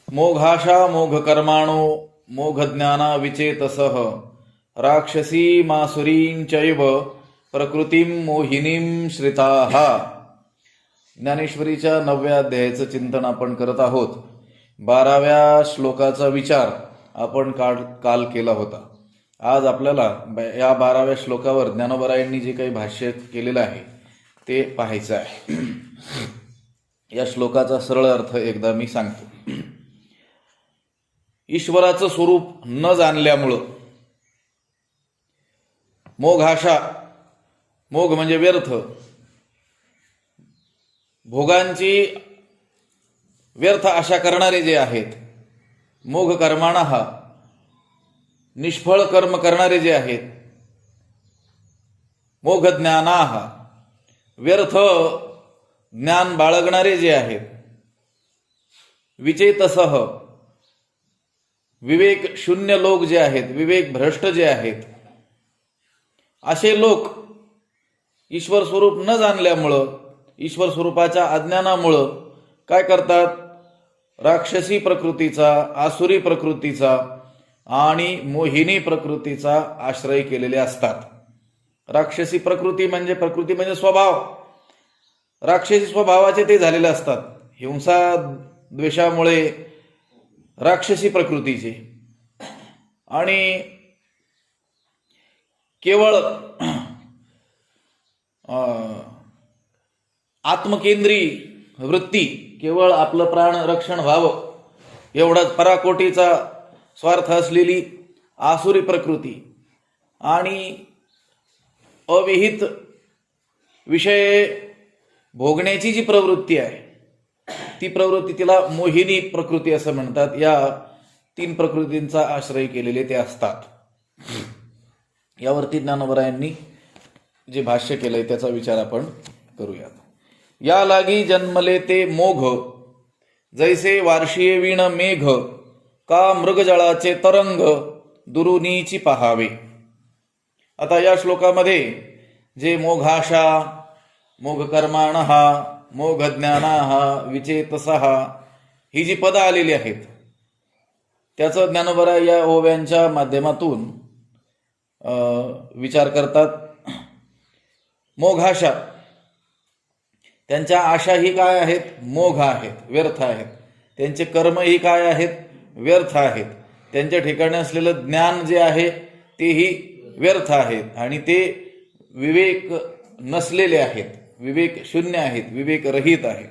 मोघाशा मोघकर्माणो मोघज्ञाना विचेतसः राक्षसी मासुरींचैव प्रकृतीं मोहिनीं श्रिताः. ज्ञानेश्वरीच्या 9व्या अध्यायाचं चिंतन आपण करत आहोत. 12व्या श्लोकाचा विचार आपण काल केला होता. आज आपल्याला या 12व्या श्लोकावर ज्ञानोबरायांनी जे काही भाष्य केलेलं आहे ते पाहायचं आहे. या श्लोकाचा सरळ अर्थ एकदा मी सांगतो. ईश्वराचं स्वरूप न जाणल्यामुळं मोघाशा, मोघ म्हणजे व्यर्थ, भोगांची व्यर्थ आशा करणारे जे आहेत, मोघ कर्माणः निष्फळ कर्म करणारे जे आहेत, मोघ ज्ञानाः व्यर्थ ज्ञान बाळगणारे जे आहेत, विचेतसः विवेक शून्य लोक जे आहेत, विवेक भ्रष्ट जे आहेत, असे लोक ईश्वर स्वरूप न जाणल्यामुळं, ईश्वर स्वरूपाच्या अज्ञानामुळं काय करतात? राक्षसी प्रकृतीचा, आसुरी प्रकृतीचा आणि मोहिनी प्रकृतीचा आश्रय केलेले असतात. राक्षसी प्रकृती म्हणजे स्वभाव, राक्षसी स्वभावाचे ते झालेले असतात. हिंसा द्वेषामुळे राक्षसी प्रकृतीचे, आणि केवळ आत्मकेंद्री वृत्ती, केवळ आपलं प्राण रक्षण व्हावं एवढाच पराकोटीचा स्वार्थ असलेली आसुरी प्रकृती, आणि अविहित विषय भोगण्याची जी प्रवृत्ती आहे ती प्रवृत्ती, तिला मोहिनी प्रकृती असं म्हणतात. या 3 प्रकृतींचा आश्रय केलेले ते असतात. यावरती ज्ञानोबरायांनी जे भाष्य केलंय त्याचा विचार आपण करूयात. या लागी जन्मले ते मोघ, जैसे वार्षिये वीण मेघ, का मृगजळाचे तरंग दुरुनीची पहावे. आता या श्लोकामध्ये जे मोघाशा, मोघकर्माणः, मोघज्ञानाः, विचेतसः ही जी पदं आलेली आहेत त्याचं ज्ञानोबरा या ओव्यांच्या माध्यमातून विचार करतात. मोघाशा, त्यांच्या आशा ही काय आहेत? मोघ आहेत, व्यर्थ आहेत. त्यांचे कर्म ही काय आहेत? व्यर्थ आहेत. त्यांच्या ठिकाणी असलेलं ज्ञान जे आहे तेही व्यर्थ आहेत, आणि ते विवेक नसलेले आहेत, विवेक शून्य आहेत, विवेक रहित आहेत.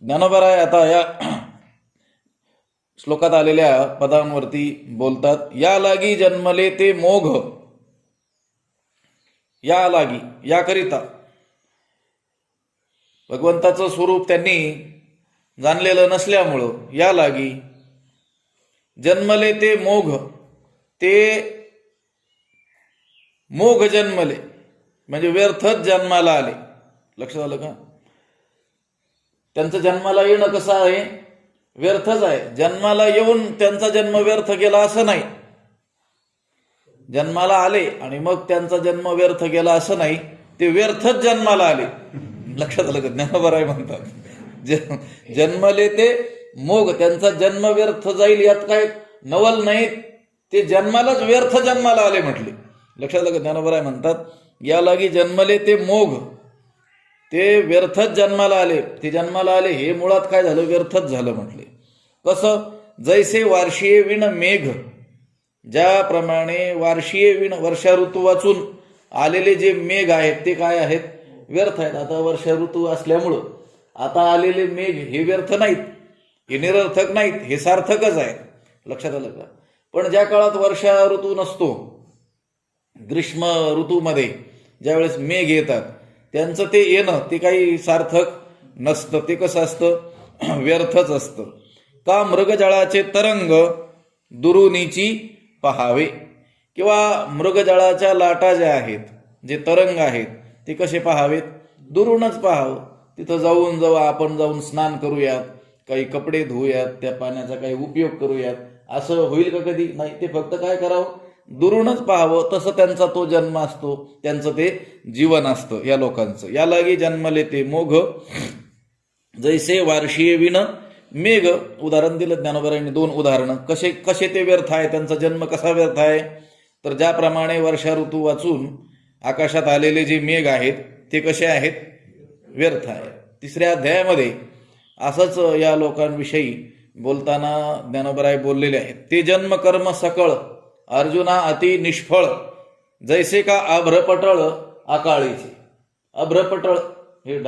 ज्ञानोबराय आता या श्लोकात आलेल्या पदांवरती बोलतात. या लागी जन्मले ते मोघ, या लागी, याकरिता भगवंताचं स्वरूप त्यांनी जाणलेलं नसल्यामुळं, या लागी जन्मले ते मोघ, ते मोघ जन्मले म्हणजे व्यर्थच जन्माला आले. लक्षात आलं का? त्यांचं जन्माला येणं कसं आहे? व्यर्थच आहे. जन्माला येऊन त्यांचा जन्म व्यर्थ गेला असं नाही. जन्माला आले आणि मग त्यांचा जन्म व्यर्थ गेला असं नाही, ते व्यर्थच जन्माला आले. लक्षात आलं का? ज्ञानोबराय म्हणतात जन्मले ते मोघ, त्यांचा जन्म व्यर्थ जाईल यात काय नवल नाही, ते जन्मालाच व्यर्थ जन्माला आले म्हटले. लक्षात आलं का? ज्ञानोबराय म्हणतात या लागी जन्मले ते मोघ, ते व्यर्थच जन्माला आले. ते जन्माला आले हे मुळात काय झालं? व्यर्थच झालं म्हटले. कसं? जैसे वार्षिये वीण मेघ, ज्याप्रमाणे वार्षिये वीण वर्षा ऋतू वाचून आलेले जे मेघ आहेत ते काय आहेत? व्यर्थ आहेत. आता वर्षा ऋतू असल्यामुळं आता आलेले मेघ हे व्यर्थ नाहीत, हे निरर्थक नाहीत, हे सार्थकच आहेत. लक्षात आलं का? पण ज्या काळात वर्षा ऋतू नसतो, ग्रीष्म ऋतूमध्ये ज्यावेळेस मेघ येतात, त्यांचं ते येणं ते काही सार्थक नसतं. ते कसं असतं? व्यर्थच असतं. का मृगजळाचे तरंग दुरुनीची पहावे, किंवा मृगजळाच्या लाटा ज्या आहेत, जे तरंग आहेत ते कसे पाहावेत? दुरूनच पाहावं. तिथं जाऊन आपण जाऊन स्नान करूयात, काही कपडे धुऊयात, त्या पाण्याचा काही उपयोग करूयात असं होईल का? कधी नाही. ते फक्त काय करावं? दुरूनच पाहावं. तसं त्यांचा तो जन्म असतो, त्यांचं ते जीवन असतं या लोकांचं. या लागी जन्मले ते मोघ, जैसे वार्षिये विण मेघ उदाहरण दिलं ज्ञानोबरायांनी, 2 उदाहरणं. कसे कसे ते व्यर्थ आहे, त्यांचा जन्म कसा व्यर्थ आहे, तर ज्याप्रमाणे वर्षा ऋतू वाचून आकाशात आलेले जे मेघ आहेत ते कसे आहेत, व्यर्थ आहे. 3ऱ्या अध्यायामध्ये असंच या लोकांविषयी बोलताना ज्ञानोबराय बोललेले आहेत. ते जन्म कर्म सकळ अर्जुना अति निष्फळ, जैसे का अभ्रपटळ आकाळीचे. अभ्रपटळ हे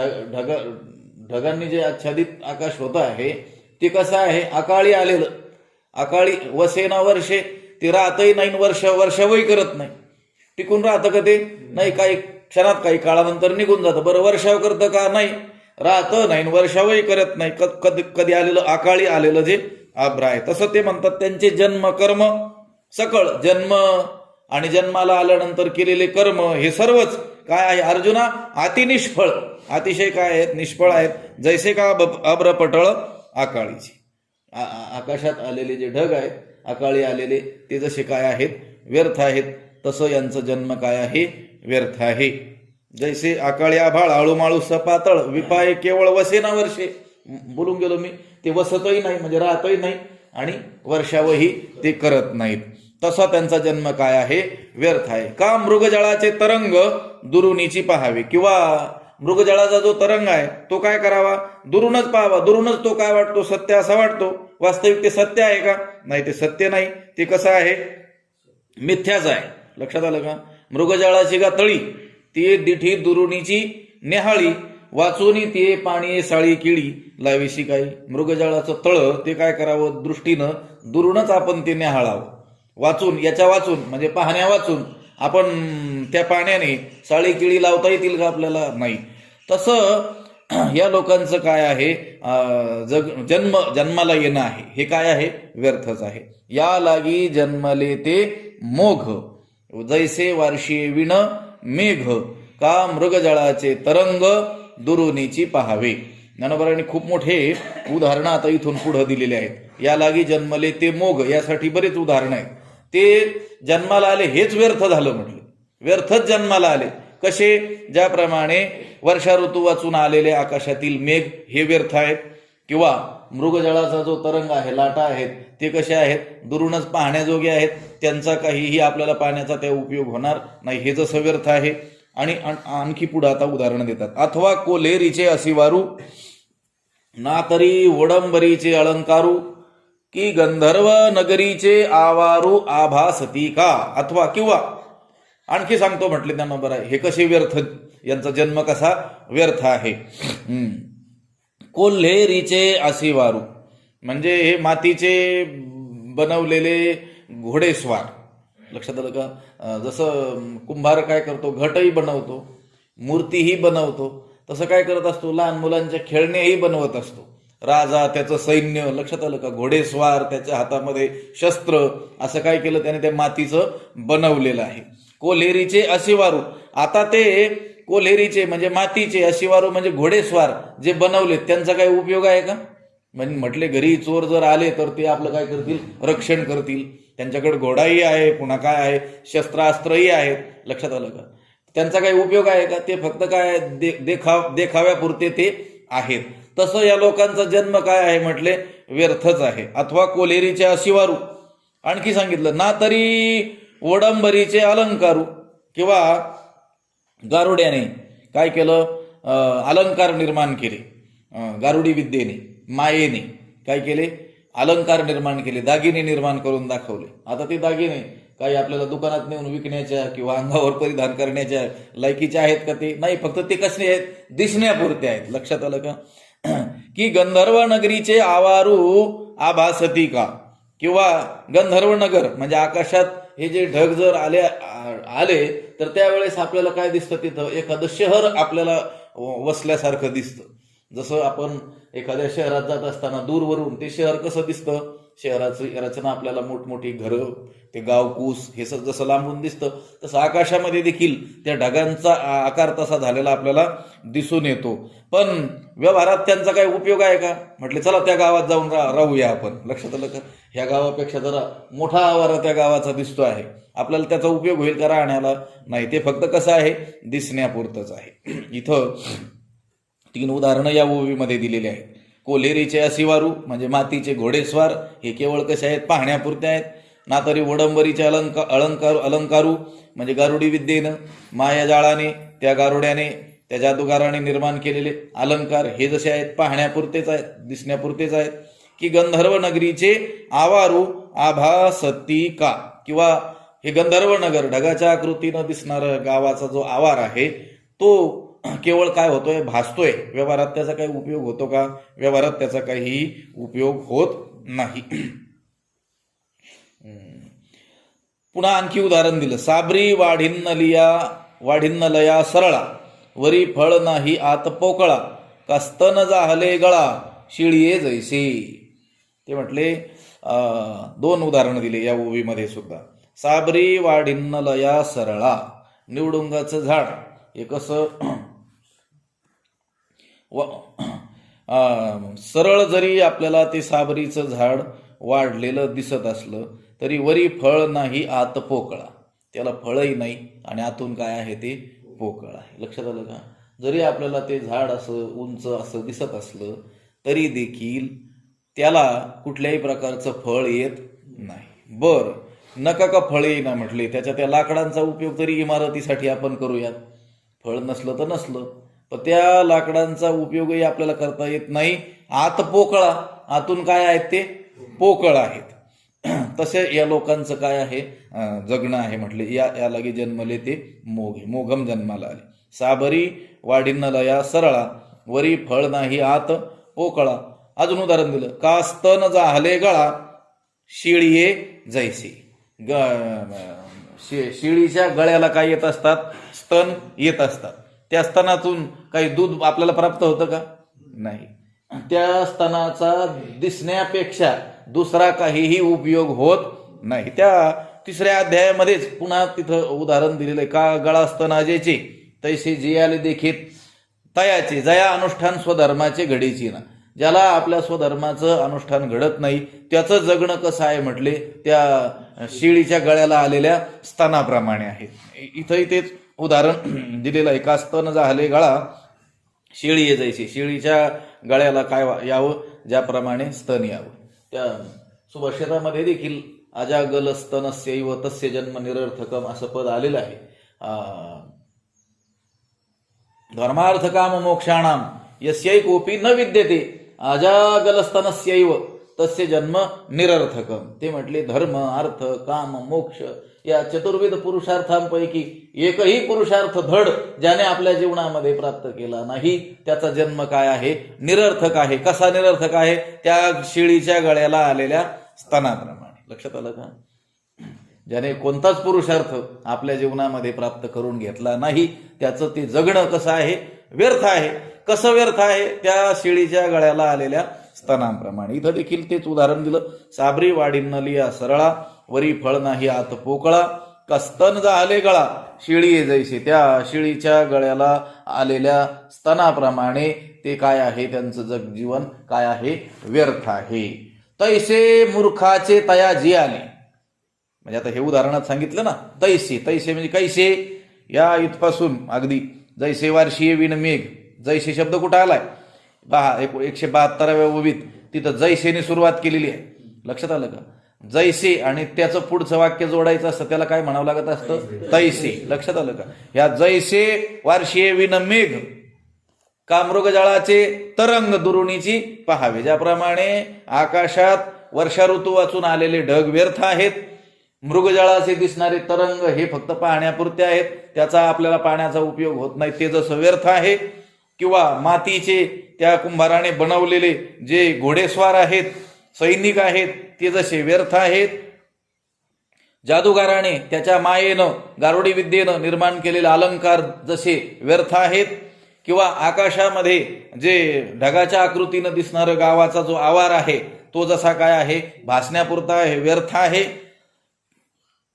ढगांनी जे आच्छादित आकाश होत आहे ते कसं आहे, अकाळी आलेलं. अकाळी वसेना वर्षे, ते राहतही नाही, वर्षावही करत नाही. टिकून राहतं का ते नाही, काही क्षणात काही काळानंतर निघून जातं. बरं वर्षाव करतं का, नाही, राहतं नाही, वर्षावही करत नाही. कधी आलेलं, अकाळी आलेलं जे आभ्र आहे. तसं ते म्हणतात त्यांचे जन्म कर्म सकळ, जन्म आणि जन्माला आल्यानंतर केलेले कर्म हे सर्वच काय आहे अर्जुना, अतिनिष्फळ, अतिशय काय आहेत, निष्फळ आहेत. जैसे का अभ्रपटळ आकाळीचे. आकाशात आलेले जे ढग आहेत, अकाळी आलेले, ते जसे काय आहेत, व्यर्थ आहेत, तसं यांचं जन्म काय आहे, व्यर्थ आहे. जैसे आकाळी आभाळ आळूमाळू सपातळ, विपाय केवळ वसेना वर्षे. बोलून गेलो मी, ते वसतही नाही म्हणजे राहतही नाही आणि वर्षावही ते करत नाहीत. तसा त्यांचा जन्म काय आहे, व्यर्थ आहे. का मृगजळाचे तरंग दुरुनीची पाहावे, किंवा मृगजळाचा जो तरंग आहे तो काय करावा, दुरूनच पाहावा. दुरूनच तो काय वाटतो, सत्य असा वाटतो. वास्तविक ते सत्य आहे का, नाही, ते सत्य नाही, ते कसं आहे, मिथ्याच आहे. लक्षात आलं का. मृगजळाची गा तळी, ती दिठी दुरुनीची नेहाळी, वाचूनी ते पाणी साळी किळी लावीशी काही. मृगजळाचं तळ ते काय करावं, दृष्टीनं दुरूनच आपण ते नेहाळावं. वाचून, याच्या वाचून म्हणजे पाहण्या वाचून आपण त्या पाण्याने साळी किळी लावता येतील का आपल्याला, नाही. तसं या लोकांचं काय आहे, जन्माला येणं आहे हे काय आहे, व्यर्थच आहे. या लागी जन्मले ते मोघ, जैसे वार्षी विण मेघ, का मृगजळाचे तरंग दुरुनीची पाहावे. ज्ञानोबरांनी खूप मोठे उदाहरणं आता इथून पुढे दिलेले आहेत. या लागी जन्मले ते मोघ, यासाठी बरेच उदाहरणं आहेत. ते जन्माला आले हेच व्यर्थ झालं म्हटलं, व्यर्थच जन्माला आले. कसे, ज्याप्रमाणे वर्षा ऋतू वाचून आलेले आकाशातील मेघ हे व्यर्थ आहेत, किंवा मृगजळाचा जो तरंग आहे, लाटा आहेत, ते कसे आहेत, दुरूनच पाहण्याजोगे आहेत, त्यांचा काहीही आपल्याला पाण्याचा त्या उपयोग होणार नाही, हे जसं व्यर्थ आहे. आणि आणखी पुढे आता उदाहरण देतात. अथवा कोल्हेरीचे असिवारू, ना तरी वडंबरीचे अलंकारू, की गंधर्व नगरीचे आवारू आभासती का. अथवा किंवा आणखी सांगतो म्हटले त्यांना, बरं हे कसे व्यर्थ, यांचा जन्म कसा व्यर्थ आहे. कोल्हेरीचे असिवारू म्हणजे हे मातीचे बनवलेले घोडेस्वार. लक्षात आलं का. जसं कुंभार काय करतो, घटही बनवतो, मूर्तीही बनवतो, तसं काय करत असतो, लहान मुलांच्या खेळणेही बनवत असतो. राजा, त्याचं सैन्य, लक्षात आलं का, घोडेस्वार, त्याच्या हातामध्ये शस्त्र, असं काय केलं त्याने, त्या मातीचं बनवलेलं आहे. कोल्हेरीचे असिवारू, आता ते कोल्हेरीचे म्हणजे मातीचे, असिवारू म्हणजे घोडेस्वार जे बनवले, त्यांचा काही उपयोग आहे का. म्हणजे म्हटले घरी चोर जर आले तर ते आपलं काय करतील, रक्षण करतील. त्यांच्याकडे घोडाही आहे, पुन्हा काय आहे, शस्त्रास्त्रही आहेत. लक्षात आलं का. त्यांचा काही उपयोग आहे का, ते फक्त काय देखाव्यापुरते ते आहेत. तसं या लोकांचा जन्म काय आहे म्हटले, व्यर्थच आहे. अथवा कोल्हेरीचे असिवारू. आणखी सांगितलं, ना तरी वडंबरीचे अलंकारू, किंवा गारुड्याने काय केलं, अलंकार निर्माण केले. गारुडी विद्येने, मायेने काय केले, अलंकार निर्माण केले, दागिने निर्माण करून दाखवले. आता ते दागिने काही आपल्याला दुकानात नेऊन विकण्याच्या किंवा अंगावर परिधान करण्याच्या लायकीचे आहेत का, ते नाही, फक्त ते कसे आहेत, दिसण्यापुरते आहेत. लक्षात आलं का. की गंधर्व नगरीचे आवारू आभासती का, किंवा गंधर्व नगर म्हणजे आकाशात हे जे ढग जर आले तर त्यावेळेस आपल्याला काय दिसतं, तिथं एखादं शहर आपल्याला वसल्यासारखं दिसतं. जसं आपण एखाद्या शहरात जात असताना दूरवरून ते शहर कसं दिसतं, शहराची रचना आपल्याला मोठमोठी घरं, ते गावकूस हे जसं लांबून दिसतं, तसं आकाशामध्ये देखील त्या ढगांचा आकार तसा झालेला आपल्याला दिसून येतो. पण व्यवहारात त्यांचा काही उपयोग आहे का म्हटले, चला त्या गावात जाऊन राहूया आपण. लक्षात आलं का. ह्या गावापेक्षा जरा मोठा आवारा त्या गावाचा दिसतो आहे, आपल्याला त्याचा उपयोग होईल का राहण्याला, नाही, ते फक्त कसं आहे, दिसण्यापुरतंच आहे. इथं 3 उदाहरणं या ओवीमध्ये दिलेली आहेत. कोल्हेरीचे असिवारू म्हणजे मातीचे घोडेस्वार हे केवळ कसे आहेत, पाहण्यापुरते आहेत. ना तरी वडंबरीचे अलंकारू म्हणजे गारुडी विद्येनं, मायाजाळाने, त्या गारुड्याने, त्या जादूगाराने निर्माण केलेले अलंकार हे जसे आहेत पाहण्यापुरतेच आहेत, दिसण्यापुरतेच आहेत. की गंधर्व नगरीचे आवारू आभासती का, किंवा हे गंधर्व नगर ढगाच्या आकृतीनं दिसणारं गावाचा जो आवार आहे तो केवळ काय होतोय, भासतोय. व्यवहारात त्याचा काही उपयोग होतो का? व्यवहारात त्याचा काही उपयोग होत नाही. पुन्हा आणखी उदाहरण दिलं. साबरी वाढिन्नलया सरळा, वरी फळ नाही आत पोकळा, कस्तन जाहले गळा, शिळिये जैसे. ते म्हटले 2 उदाहरणं दिले या ओवीमध्ये सुद्धा. साबरी वाढिन्नलया सरळा, निवडुंगाचं झाड हे कसं सरळ जरी आपल्याला ते साबरीचं झाड वाढलेलं दिसत असलं तरी वरी फळ नाही आत पोकळा, त्याला फळही नाही आणि आतून काय आहे ते पोकळ आहे. लक्षात आलं का? जरी आपल्याला ते झाड असं उंच असं दिसत असलं तरी देखील त्याला कुठल्याही प्रकारचं फळ येत नाही. बर, नका का फळ येईना म्हटले, त्याच्या त्या लाकडांचा उपयोग तरी इमारतीसाठी आपण करूयात. फळ नसलं तर नसलं, पण त्या लाकडांचा उपयोगही आपल्याला करता येत नाही. आत पोकळा, आतून काय आहेत ते पोकळ आहेत. तसे या लोकांचं काय आहे, जगणं आहे म्हटले. या लगे जन्मले ते मोघम जन्माला आले. साबरी वाढिन्नलया सरळा, वरी फळ नाही आत पोकळा. अजून उदाहरण दिलं. का स्तन जाहले गळा, शिळिये जैसे. शिळीच्या गळ्याला काय येत असतात, स्तन येत असतात. त्या स्तनातून काही दूध आपल्याला प्राप्त होतं का? नाही. त्या स्तनाचा दिसण्यापेक्षा दुसरा काहीही उपयोग होत नाही. त्या 3ऱ्या अध्यायामध्येच पुन्हा तिथं उदाहरण दिलेलं आहे. का गळा स्तनाजेचे, तैसे जियाले देखीत तयाचे, जया अनुष्ठान स्वधर्माचे घडीची ना. ज्याला आपल्या स्वधर्माचं अनुष्ठान घडत नाही त्याचं जगणं कसं आहे म्हटले, त्या शिळीच्या गळ्याला आलेल्या स्तनाप्रमाणे आहे. इथंही तेच उदाहरण दिलेलं आहे. का स्तन जाहले गळा, शिळी जायची. शिळीच्या गळ्याला काय यावं, ज्याप्रमाणे स्तन यावं. त्या सुभाषितामध्ये देखील अजागल स्तनस्यैव तस्य जन्म निरर्थकम असं पद आलेलं आहे. धर्मार्थ काम मोक्षाणाम यस्यैकोपी न विद्यते अजागलस्तनस्यैव तस्य जन्म निरर्थकम. ते म्हटले धर्म, अर्थ, काम, मोक्ष या चतुर्विध पुरुषार्थांपैकी एकही पुरुषार्थ धड ज्याने आपल्या जीवनामध्ये प्राप्त केला नाही त्याचा जन्म काय आहे, निरर्थक आहे. कसा निरर्थक आहे? त्या शिळीच्या गळ्याला आलेल्या स्तनाप्रमाणे. लक्षात आलं का? ज्याने कोणताच पुरुषार्थ आपल्या जीवनामध्ये प्राप्त करून घेतला नाही त्याचं ते जगणं कसं आहे, व्यर्थ आहे. कसं व्यर्थ आहे? त्या शिळीच्या गळ्याला आलेल्या स्तनांप्रमाणे. इथं देखील तेच उदाहरण दिलं. साबरी वाढिन्नलया सरळा, वरी फळ नाही आत पोकळा, का स्तन जाहले गळा, शिळी जैसे. त्या शिळीच्या गळ्याला आलेल्या स्तनाप्रमाणे ते काय आहे, त्यांचं जगजीवन काय आहे, व्यर्थ आहे. तैसे मूर्खाचे तया जी आले. म्हणजे आता हे उदाहरणात सांगितलं ना, तैसे. तैसे म्हणजे कैसे. या इथपासून अगदी जैसे वार्षीय विण मेघ, जैसे शब्द कुठं आलाय 172व्या ओवीत, तिथं जैसेने सुरुवात केलेली आहे. लक्षात आलं का? जैसे आणि त्याचं पुढचं वाक्य जोडायचं असतं त्याला काय म्हणावं लागत असतं, तैसे. लक्षात आलं का? या जैसे वार्षीय विण मेघ, का मृगजळाचे तरंग दुरुणीची पहावे. ज्याप्रमाणे आकाशात वर्षा ऋतू वाचून आलेले ढग व्यर्थ आहेत, मृगजळाचे दिसणारे तरंग हे फक्त पाहण्यापुरते आहेत, त्याचा आपल्याला पाण्याचा उपयोग होत नाही, ते जसं व्यर्थ आहे. किंवा मातीचे त्या कुंभाराने बनवलेले जे घोडेस्वार आहेत, सैनिक आहेत, ते जसे व्यर्थ आहेत. जादूगाराने त्याच्या मायेनं, गारुडी विद्येनं निर्माण केलेले अलंकार जसे व्यर्थ आहेत. किंवा आकाशामध्ये जे ढगाच्या आकृतीनं दिसणारं गावाचा जो आवार आहे तो जसा काय आहे, भासण्यापुरता आहे, व्यर्थ आहे.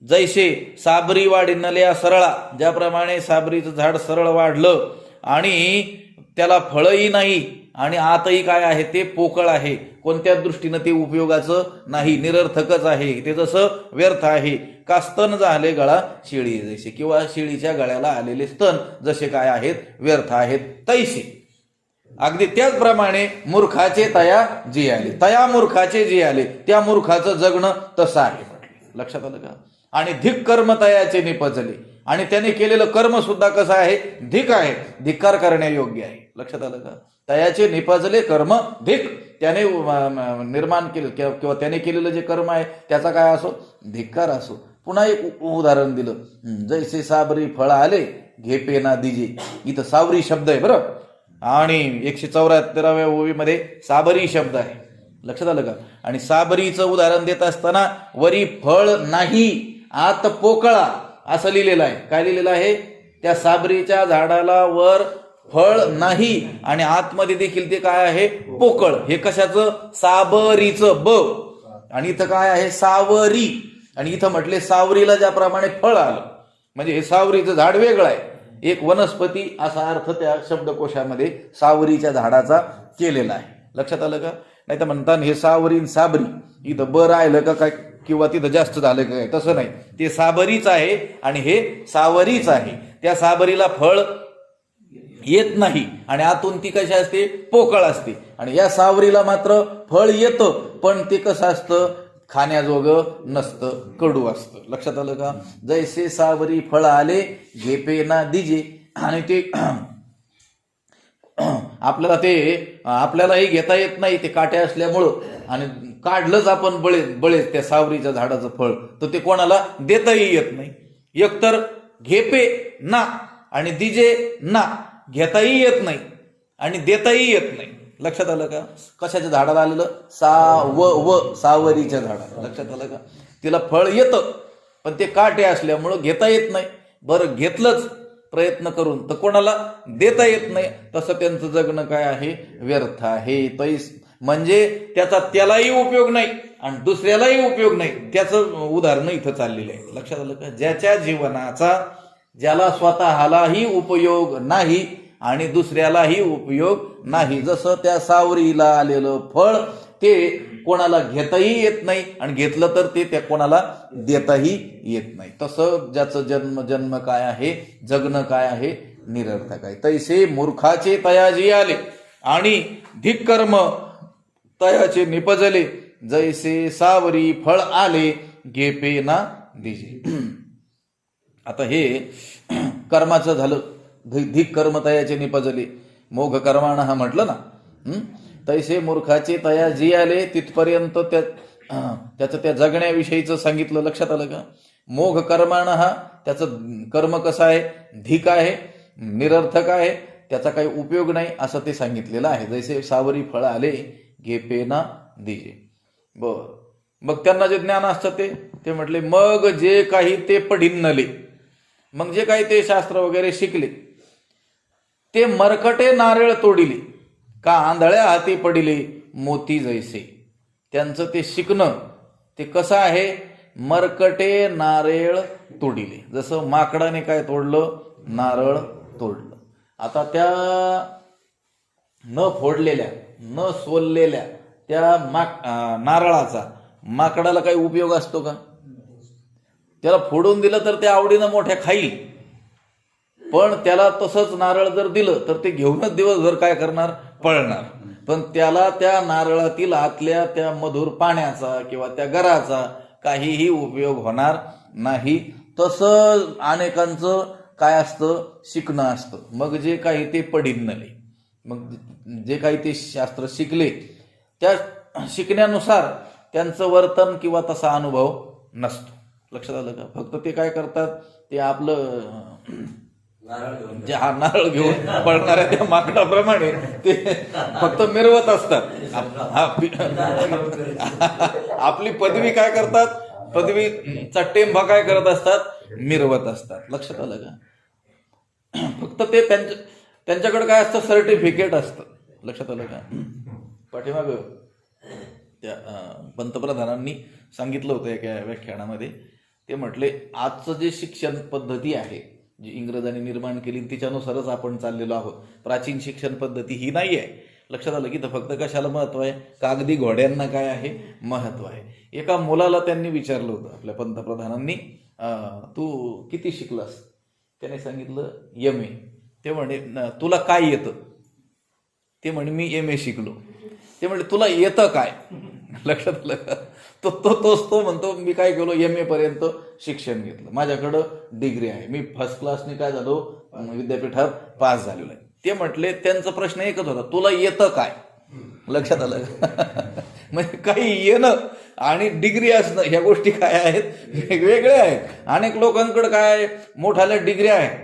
जैसे साबरी वाढिन्नलया सरळा, ज्याप्रमाणे साबरीचं झाड सरळ वाढलं आणि त्याला फळही नाही आणि आतही काय आहे, ते पोकळ आहे. कोणत्या दृष्टीनं ते उपयोगाचं नाही, निरर्थकच आहे, ते जसं व्यर्थ आहे. का स्तन झाले गळा शिळी जैसे, किंवा शिळीच्या गळ्याला आलेले स्तन जसे काय आहेत, व्यर्थ आहेत. तैसे अगदी त्याचप्रमाणे मूर्खाचे तया जी आले, तया मूर्खाचे जे आले, त्या मूर्खाचं जगणं तसं आहे म्हटले. लक्षात आलं का? आणि धिक कर्म तयाचे निपजले, आणि त्याने केलेलं कर्म सुद्धा कसं आहे? धिक आहे, धिक्कार करण्यायोग्य आहे. लक्षात आलं का? तयाचे निपजले कर्म धिक, त्याने निर्माण केलं किंवा त्याने केलेलं जे कर्म आहे त्याचा काय असो? धिक्कार असो. पुन्हा एक उदाहरण दिलं, जैसे साबरी फळ आले घेपे ना दिजे. इथं सावरी शब्द आहे बरं, आणि 174व्या ओवीमध्ये साबरी शब्द आहे. लक्षात आलं का? आणि साबरीचं उदाहरण देत असताना वरी फळ नाही आत पोकळा असं लिहिलेलं आहे. काय लिहिलेलं आहे? त्या साबरीच्या झाडाला वर फळ नाही आणि आतमध्ये देखील ते काय आहे? पोकळ. हे कशाचं? साबरीचं ब, आणि इथं काय आहे? सावरी. आणि इथं म्हटले सावरीला ज्याप्रमाणे फळ आलं, म्हणजे हे सावरीचं झाड वेगळं आहे, एक वनस्पती असा अर्थ त्या शब्दकोशामध्ये सावरीच्या झाडाचा केलेला आहे. लक्षात आलं का? नाही तर म्हणतात हे सावरी साबरी, इथं ब राहिलं का काय किंवा तिथं जास्त झालं का काय? तसं नाही, ते साबरीच आहे आणि हे सावरीच आहे. त्या साबरीला फळ येत नाही आणि आतून ती कशी असते? पोकळ असते. आणि या सावरीला मात्र फळ येतं, पण ते कसं असतं? खाण्याजोगं नसतं, कडू असतं. लक्षात आलं का? जैसे सावरी फळ आले घेपे ना दिजे. आणि ते आपल्यालाही घेता येत नाही, ते काटे असल्यामुळं, आणि काढलंच आपण बळेच त्या सावरीच्या झाडाचं फळ, तर ते कोणाला देताही येत नाही. एकतर घेपे ना आणि दिजे ना, घेताही येत नाही आणि देताही येत नाही. लक्षात आलं का? कशाच्या झाडाला आलेलं? सावरीच्या झाडाला. लक्षात आलं का? तिला फळ येतं पण ते काटे असल्यामुळं घेता येत नाही. बरं, घेतलंच प्रयत्न करून तर कोणाला देता येत नाही. तसं त्यांचं जगणं काय आहे? व्यर्थ आहे. तैस म्हणजे त्याचा त्यालाही उपयोग नाही आणि दुसऱ्यालाही उपयोग नाही, त्याचं उदाहरण इथं चाललेलं आहे. लक्षात आलं का? ज्याच्या जीवनाचा ज्याला स्वतःलाही उपयोग नाही आणि दुसऱ्यालाही उपयोग नाही, जसं त्या सावरीला आलेलं फळ ते कोणाला घेताही येत नाही आणि घेतलं तर ते त्या कोणाला देताही येत नाही, तसं ज्याचं जन्म काय आहे? जगणं काय आहे? निरर्थक आहे. तैसे मूर्खाचे तयाजी आले आणि धिक कर्म तयाचे निपजले, जैसे सावरी फळ आले घेपे ना दिजे. आता हे कर्माचं झालं. धिक कर्म तयाचे निपजले, मोघ कर्माण हा म्हटलं ना. तैसे मूर्खाचे तया जी आले, तिथपर्यंत त्याचं त्या जगण्याविषयीचं सांगितलं. लक्षात आलं का? मोघ कर्माण हा, त्याचं कर्म कसं आहे? धिक आहे, निरर्थक आहे, त्याचा काही उपयोग नाही असं ते सांगितलेलं आहे. जैसे सावरी फळ आले घेपे ना दिजे. बर, मग त्यांना जे ज्ञान असतं ते म्हटले मग जे काही ते पढिन्नले, मग जे काही ते शास्त्र वगैरे शिकले ते मरकटे नारळ तोडिले, का आंधळ्या हाती पडिले मोती जैसे. त्यांचं ते शिकणं ते कसं आहे? मरकटे नारळ तोडिले. जसं माकडाने काय तोडलं? नारळ तोडलं. आता त्या न फोडलेल्या न सोललेल्या त्या नारळाचा माकडाला काही उपयोग असतो का? त्याला फोडून दिलं तर ते आवडीनं मोठ्या खाईल, पण त्याला तसंच नारळ जर दिलं तर ते घेऊनच दिवसभर काय करणार? पळणार. पण त्याला त्या नारळातील आतल्या त्या मधुर पाण्याचा किंवा त्या गराचा काहीही उपयोग होणार नाही. तसं अनेकांचं काय असतं? शिकणं असतं. मग जे काही ते पढिन्नले, मग जे काही ते शास्त्र शिकले त्या शिकण्यानुसार त्यांचं वर्तन किंवा तसा अनुभव नसतो. लक्षात आलं का? फक्त ते काय करतात? ते आपलं नारळ घेऊन पळणाऱ्या त्या माकडाप्रमाणे ते फक्त मिरवत असतात. आपली पदवी काय करतात? पदवीचा टेंभा काय करत असतात? मिरवत असतात. लक्षात आलं का? फक्त ते त्यांच्याकडे काय असतं? सर्टिफिकेट असतं. लक्षात आलं का? पाठीमाग त्या पंतप्रधानांनी सांगितलं होतं एका व्याख्यानामध्ये. ते म्हटले आजचं जे शिक्षण पद्धती आहे जी इंग्रजांनी निर्माण केली तिच्यानुसारच आपण चाललेलो आहोत. प्राचीन शिक्षण पद्धती ही नाही आहे. लक्षात आलं की? तर फक्त कशाला महत्व आहे? कागदी घोड्यांना काय आहे? महत्व आहे. एका मुलाला त्यांनी विचारलं होतं आपल्या पंतप्रधानांनी, तू किती शिकलास? त्याने सांगितलं MA. ते म्हणे तुला काय येतं? ते म्हणे मी MA शिकलो. ते म्हणे तुला येतं काय? लक्षात आलं का? तो म्हणतो मी काय केलो, MA पर्यंत शिक्षण घेतलं, माझ्याकडं डिग्री आहे, मी फर्स्ट क्लासने काय झालो विद्यापीठात पास झालेलो आहे. ते म्हटले त्यांचा प्रश्न एकच होता, तुला येतं काय? लक्षात आलं का? म्हणजे काही येणं आणि डिग्री असणं ह्या गोष्टी काय आहेत, वेगवेगळ्या आहेत. अनेक लोकांकडे काय मोठाल्या डिग्री आहेत,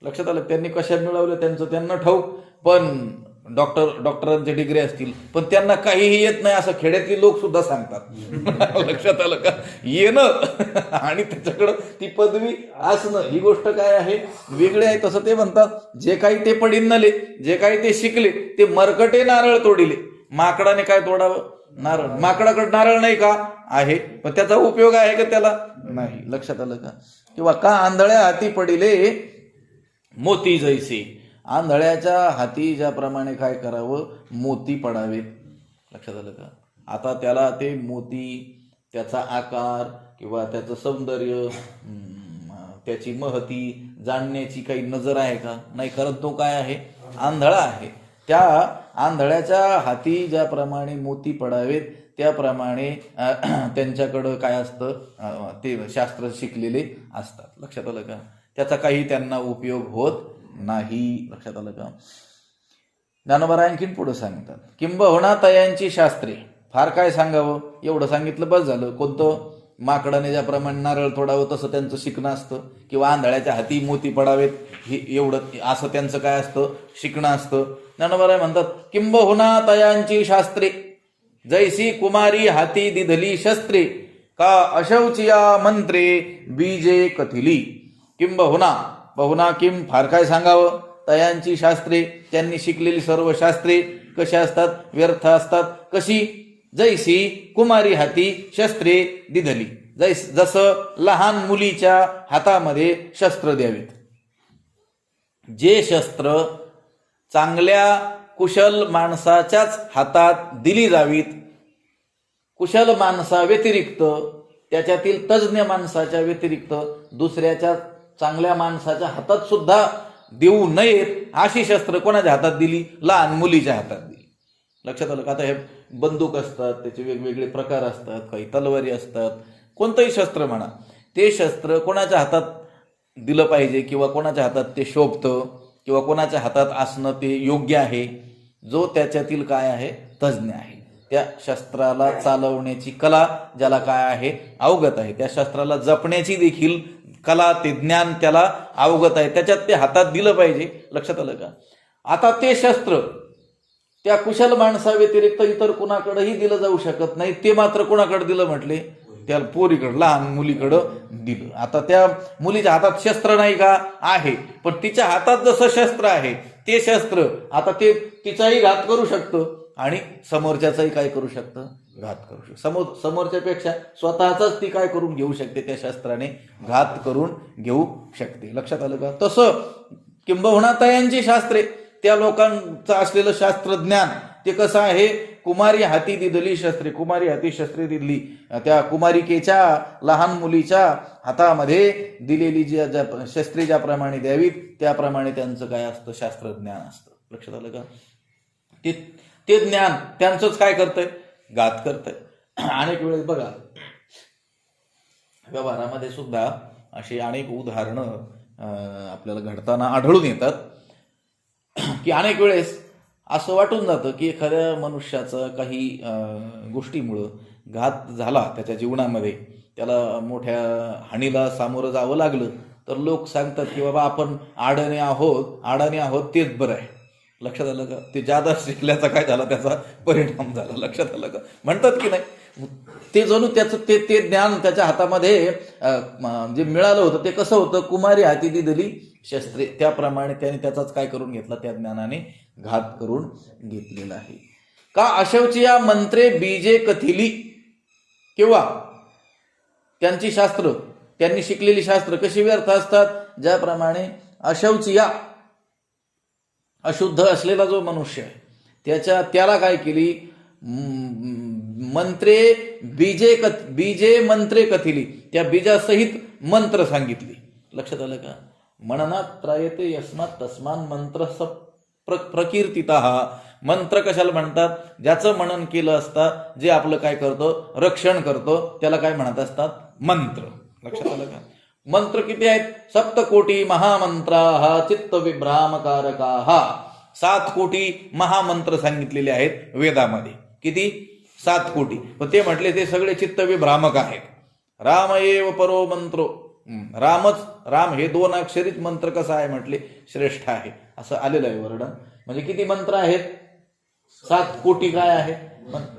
लक्षात आलं, त्यांनी कशा मिळवलं त्यांचं त्यांना ठाऊक, पण डॉक्टरांचे डिग्री असतील पण त्यांना काहीही येत नाही असं खेड्यातली लोक सुद्धा सांगतात. लक्षात आलं का? येणं आणि त्याच्याकडं ती पदवी असणं ही गोष्ट काय आहे, वेगळी आहे. तसं ते म्हणतात, जे काही ते पडिन्नले, जे काही ते शिकले ते मरकटे नारळ तोडिले. माकडाने काय तोडावं? नारळ. माकडाकडे नारळ नाही का? आहे, पण त्याचा उपयोग आहे का त्याला? नाही. लक्षात आलं का? किंवा का आंधळ्या हाती पडिले मोती जैसे, आंधळ्याच्या हाती ज्याप्रमाणे काय करावं, मोती पडावेत. लक्षात आलं का? आता त्याला ते मोती, त्याचा आकार किंवा त्याचं सौंदर्य, त्याची महती जाणण्याची काही नजर आहे का? नाही करत. तो काय आहे? आंधळा आहे. त्या आंधळ्याच्या हाती ज्याप्रमाणे मोती पडावेत त्याप्रमाणे त्यांच्याकडं काय असतं, ते शास्त्र शिकलेले असतात. लक्षात आलं का? त्याचा काही त्यांना उपयोग होत नाही. लक्षात आलं का? ज्ञानोबा आणखीन पुढे सांगतात, किंबहुना तयांची शास्त्रे. फार काय सांगावं, एवढं सांगितलं बस झालं. कोणतं? माकडाने ज्याप्रमाणे नारळ तोडावं तसं त्यांचं शिकणं असतं, किंवा आंधळ्याच्या हाती मोती पडावेत हे एवढं असं त्यांचं काय असतं, शिकणं असतं. ज्ञानोबा म्हणतात, किंबहुना तयांची शास्त्रे जैसी कुमारी हाती दिधली शस्त्रे, का अशौचिया मंत्रे बीजे कथिली. किंबहुना, बहुना किम, फार काय सांगावं, तयांची शास्त्रे, त्यांनी शिकलेली सर्व शास्त्रे कशी असतात? व्यर्थ असतात. कशी? जैसी कुमारी हाती शस्त्रे दिधली, जसं लहान मुलीच्या हातामध्ये शस्त्र द्यावेत. जे शस्त्र चांगल्या कुशल माणसाच्याच हातात दिली जावीत, कुशल माणसा व्यतिरिक्त, त्याच्यातील तज्ज्ञ माणसाच्या व्यतिरिक्त दुसऱ्याच्या चांगल्या माणसाच्या हातात सुद्धा देऊ नयेत, अशी शस्त्र कोणाच्या हातात दिली? लहान मुलीच्या हातात दिली. लक्षात आलं का? आता हे बंदूक असतात, त्याचे वेगवेगळे प्रकार असतात, काही तलवारी असतात, कोणतंही शस्त्र म्हणा, ते शस्त्र कोणाच्या हातात दिलं पाहिजे किंवा कोणाच्या हातात ते शोभतं किंवा कोणाच्या हातात असणं ते योग्य आहे, जो त्याच्यातील काय आहे, तज्ज्ञ आहे. त्या शस्त्राला चालवण्याची कला ज्याला काय आहे, अवगत आहे, त्या शस्त्राला जपण्याची देखील कला, ते ज्ञान त्याला अवगत आहे, त्याच्यात ते हातात दिलं पाहिजे. लक्षात आलं का? आता ते शस्त्र त्या कुशल माणसा व्यतिरिक्त इतर कुणाकडेही दिलं जाऊ शकत नाही. ते मात्र कुणाकडे दिलं म्हटले? त्या पोरीकडं, लहान मुलीकडं दिलं. आता त्या मुलीच्या हातात शस्त्र नाही का? आहे, पण तिच्या हातात जसं शस्त्र आहे ते शस्त्र आता ते तिचाही घात करू शकतं आणि समोरच्याचाही काय करू शकतं? घात करू शकतं. समोरच्यापेक्षा स्वतःचाच ती काय करून घेऊ शकते, त्या शस्त्राने घात करून घेऊ शकते. लक्षात आलं का? तसं किंबहुना तयांची शास्त्रे, त्या लोकांचं असलेलं शास्त्रज्ञान ते कसं आहे? कुमारी हाती दिधली शस्त्रे, कुमारी हाती शस्त्रे दिली, त्या कुमारिकेच्या, लहान मुलीच्या हातामध्ये दिलेली ज्या शस्त्रे ज्याप्रमाणे द्यावीत त्याप्रमाणे त्यांचं काय असतं? शास्त्रज्ञान असतं. लक्षात आलं का? ते ज्ञान त्यांचंच काय करतंय? घात करतंय. अनेक वेळेस बघा, व्यवहारामध्ये सुद्धा अशी अनेक उदाहरणं आपल्याला घडताना आढळून येतात की अनेक वेळेस असं वाटून जातं की एखाद्या मनुष्याचा काही गोष्टीमुळं घात झाला त्याच्या जीवनामध्ये, त्याला मोठ्या हानीला सामोरं जावं लागलं, तर लोक सांगतात की बाबा आपण अडाणी आहोत तेच बरं आहे. लक्षात आलं का? ते जादा शिकल्याचा काय झाला, त्याचा परिणाम झाला. लक्षात आलं का? म्हणतात की नाही, ते जणू त्याचं ते ज्ञान त्याच्या हातामध्ये जे मिळालं होतं ते कसं होतं? कुमारी हाती दिधली शस्त्रे, त्याप्रमाणे त्याने त्याचाच काय करून घेतला? त्या ज्ञानाने घात करून घेतलेला आहे. का अशौचिया मंत्रे बीजे कथिली, किंवा त्यांची शास्त्र, त्यांनी शिकलेली शास्त्र कशी व्यर्थ असतात? ज्याप्रमाणे अशौचिया, अशुद्ध असलेला जो मनुष्य आहे त्याला काय केली? मंत्रे बीजे मंत्रे कथिली, त्या बीजासहित मंत्र सांगितली. लक्षात आलं का? म्हणनात त्रायते यस्मात तस्मान मंत्र प्रकीर्तितः, मंत्र कशाला म्हणतात? ज्याचं मनन केलं असता जे आपलं काय करतं, रक्षण करतं, त्याला काय म्हणत असतात? मंत्र. लक्षात आलं का? मंत्र किती आहेत? 7 महामंत्राः चित्त विभ्रामकारकाः. 7 कोटी महामंत्र सांगितलेले आहेत वेदामध्ये. किती? 7 कोटी. पण ते म्हटले ते सगळे चित्त विभ्रामक आहेत. राम एव परो मंत्रो. राम हे 2 अक्षरीच मंत्र कसा आहे म्हटले? श्रेष्ठ आहे, असं आलेलं आहे वर्णन. म्हणजे किती मंत्र आहेत? 7 कोटी. काय आहे?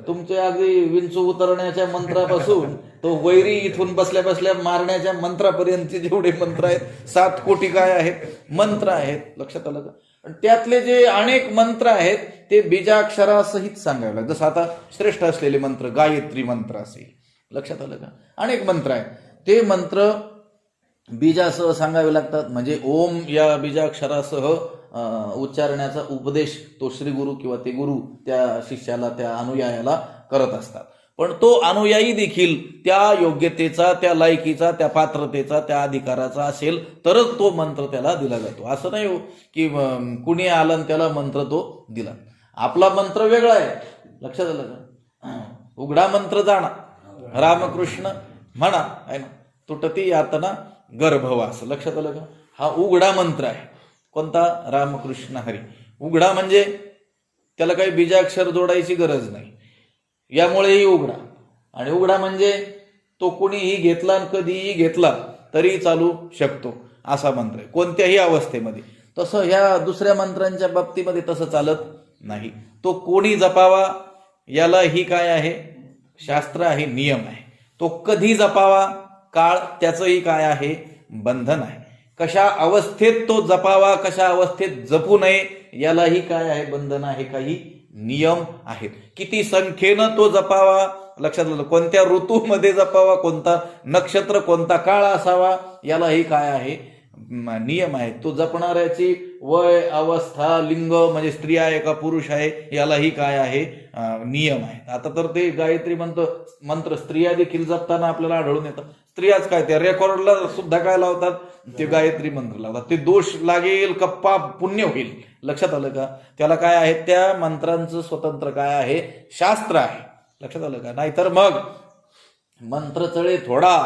तुमचे अगदी विंचू उतरण्याच्या मंत्रापासून तो वैरी इथून बसल्या बसल्या मारण्याच्या मंत्रापर्यंतचे जेवढे मंत्र आहेत 7 कोटी काय आहेत? मंत्र आहेत. लक्षात आलं का? त्यातले जे अनेक मंत्र आहेत ते बीजाक्षरासहित सांगावे लागतात. जसं आता श्रेष्ठ असलेले मंत्र गायत्री मंत्र असेल. लक्षात आलं का? अनेक मंत्र आहेत, ते मंत्र बीजासह सांगावे लागतात. म्हणजे ओम या बीजाक्षरासह उच्चारण्याचा उपदेश तो श्री गुरु किंवा ते गुरु त्या शिष्याला, त्या अनुयायाला करत असतात. पण तो अनुयायी देखील त्या योग्यतेचा, त्या लायकीचा, त्या पात्रतेचा, त्या अधिकाराचा असेल तरच तो मंत्र त्याला दिला जातो. असं नाही हो की कुणी आलं त्याला मंत्र तो दिला. आपला मंत्र वेगळा आहे. लक्षात आलं का? उघडा मंत्र जाणा, रामकृष्ण म्हणा, आहे ना, तुटती यातना गर्भवास. लक्षात आलं का? हा उघडा मंत्र आहे. कोणता? रामकृष्ण हरी. उघडा म्हणजे त्याला काही बीजाक्षर जोडायची गरज नाही, यामुळेही उघडा. आणि उघडा म्हणजे तो कुणीही घेतला, कधीही घेतला तरी चालू शकतो, असा मंत्र आहे कोणत्याही अवस्थेमध्ये. तसं ह्या दुसऱ्या मंत्रांच्या बाबतीमध्ये तसं चालत नाही. तो कोणी जपावा याला ही काय आहे? शास्त्र आहे, नियम आहे. तो कधी जपावा, काळ, त्याचंही काय आहे? बंधन आहे. कशा अवस्थेत तो जपावा, कशा अवस्थेत जपू नये यालाही काय आहे? बंधन आहे, काही नियम आहेत. किती संख्येनं तो जपावा, लक्षात आलं? कोणत्या ऋतूमध्ये जपावा, कोणता नक्षत्र, कोणता काळ असावा यालाही काय आहे? नियम आहे. तो जपणाऱ्याची वय, अवस्था, लिंग म्हणजे स्त्री आहे का पुरुष आहे यालाही काय आहे? नियम आहे. आता तर ते गायत्री मंत्र स्त्रिया देखील जपताना आपल्याला आढळून येतात. स्त्रियाच काय, त्या रेकॉर्डला सुद्धा काय लावतात? ते गायत्री मंत्र लावतात. ते दोष लागेल का पाप पुण्य होईल. लक्षात आलं का? त्याला काय आहे? त्या मंत्रांचं स्वतंत्र काय आहे? शास्त्र आहे. लक्षात आलं का? नाहीतर मग मंत्र चळे थोडा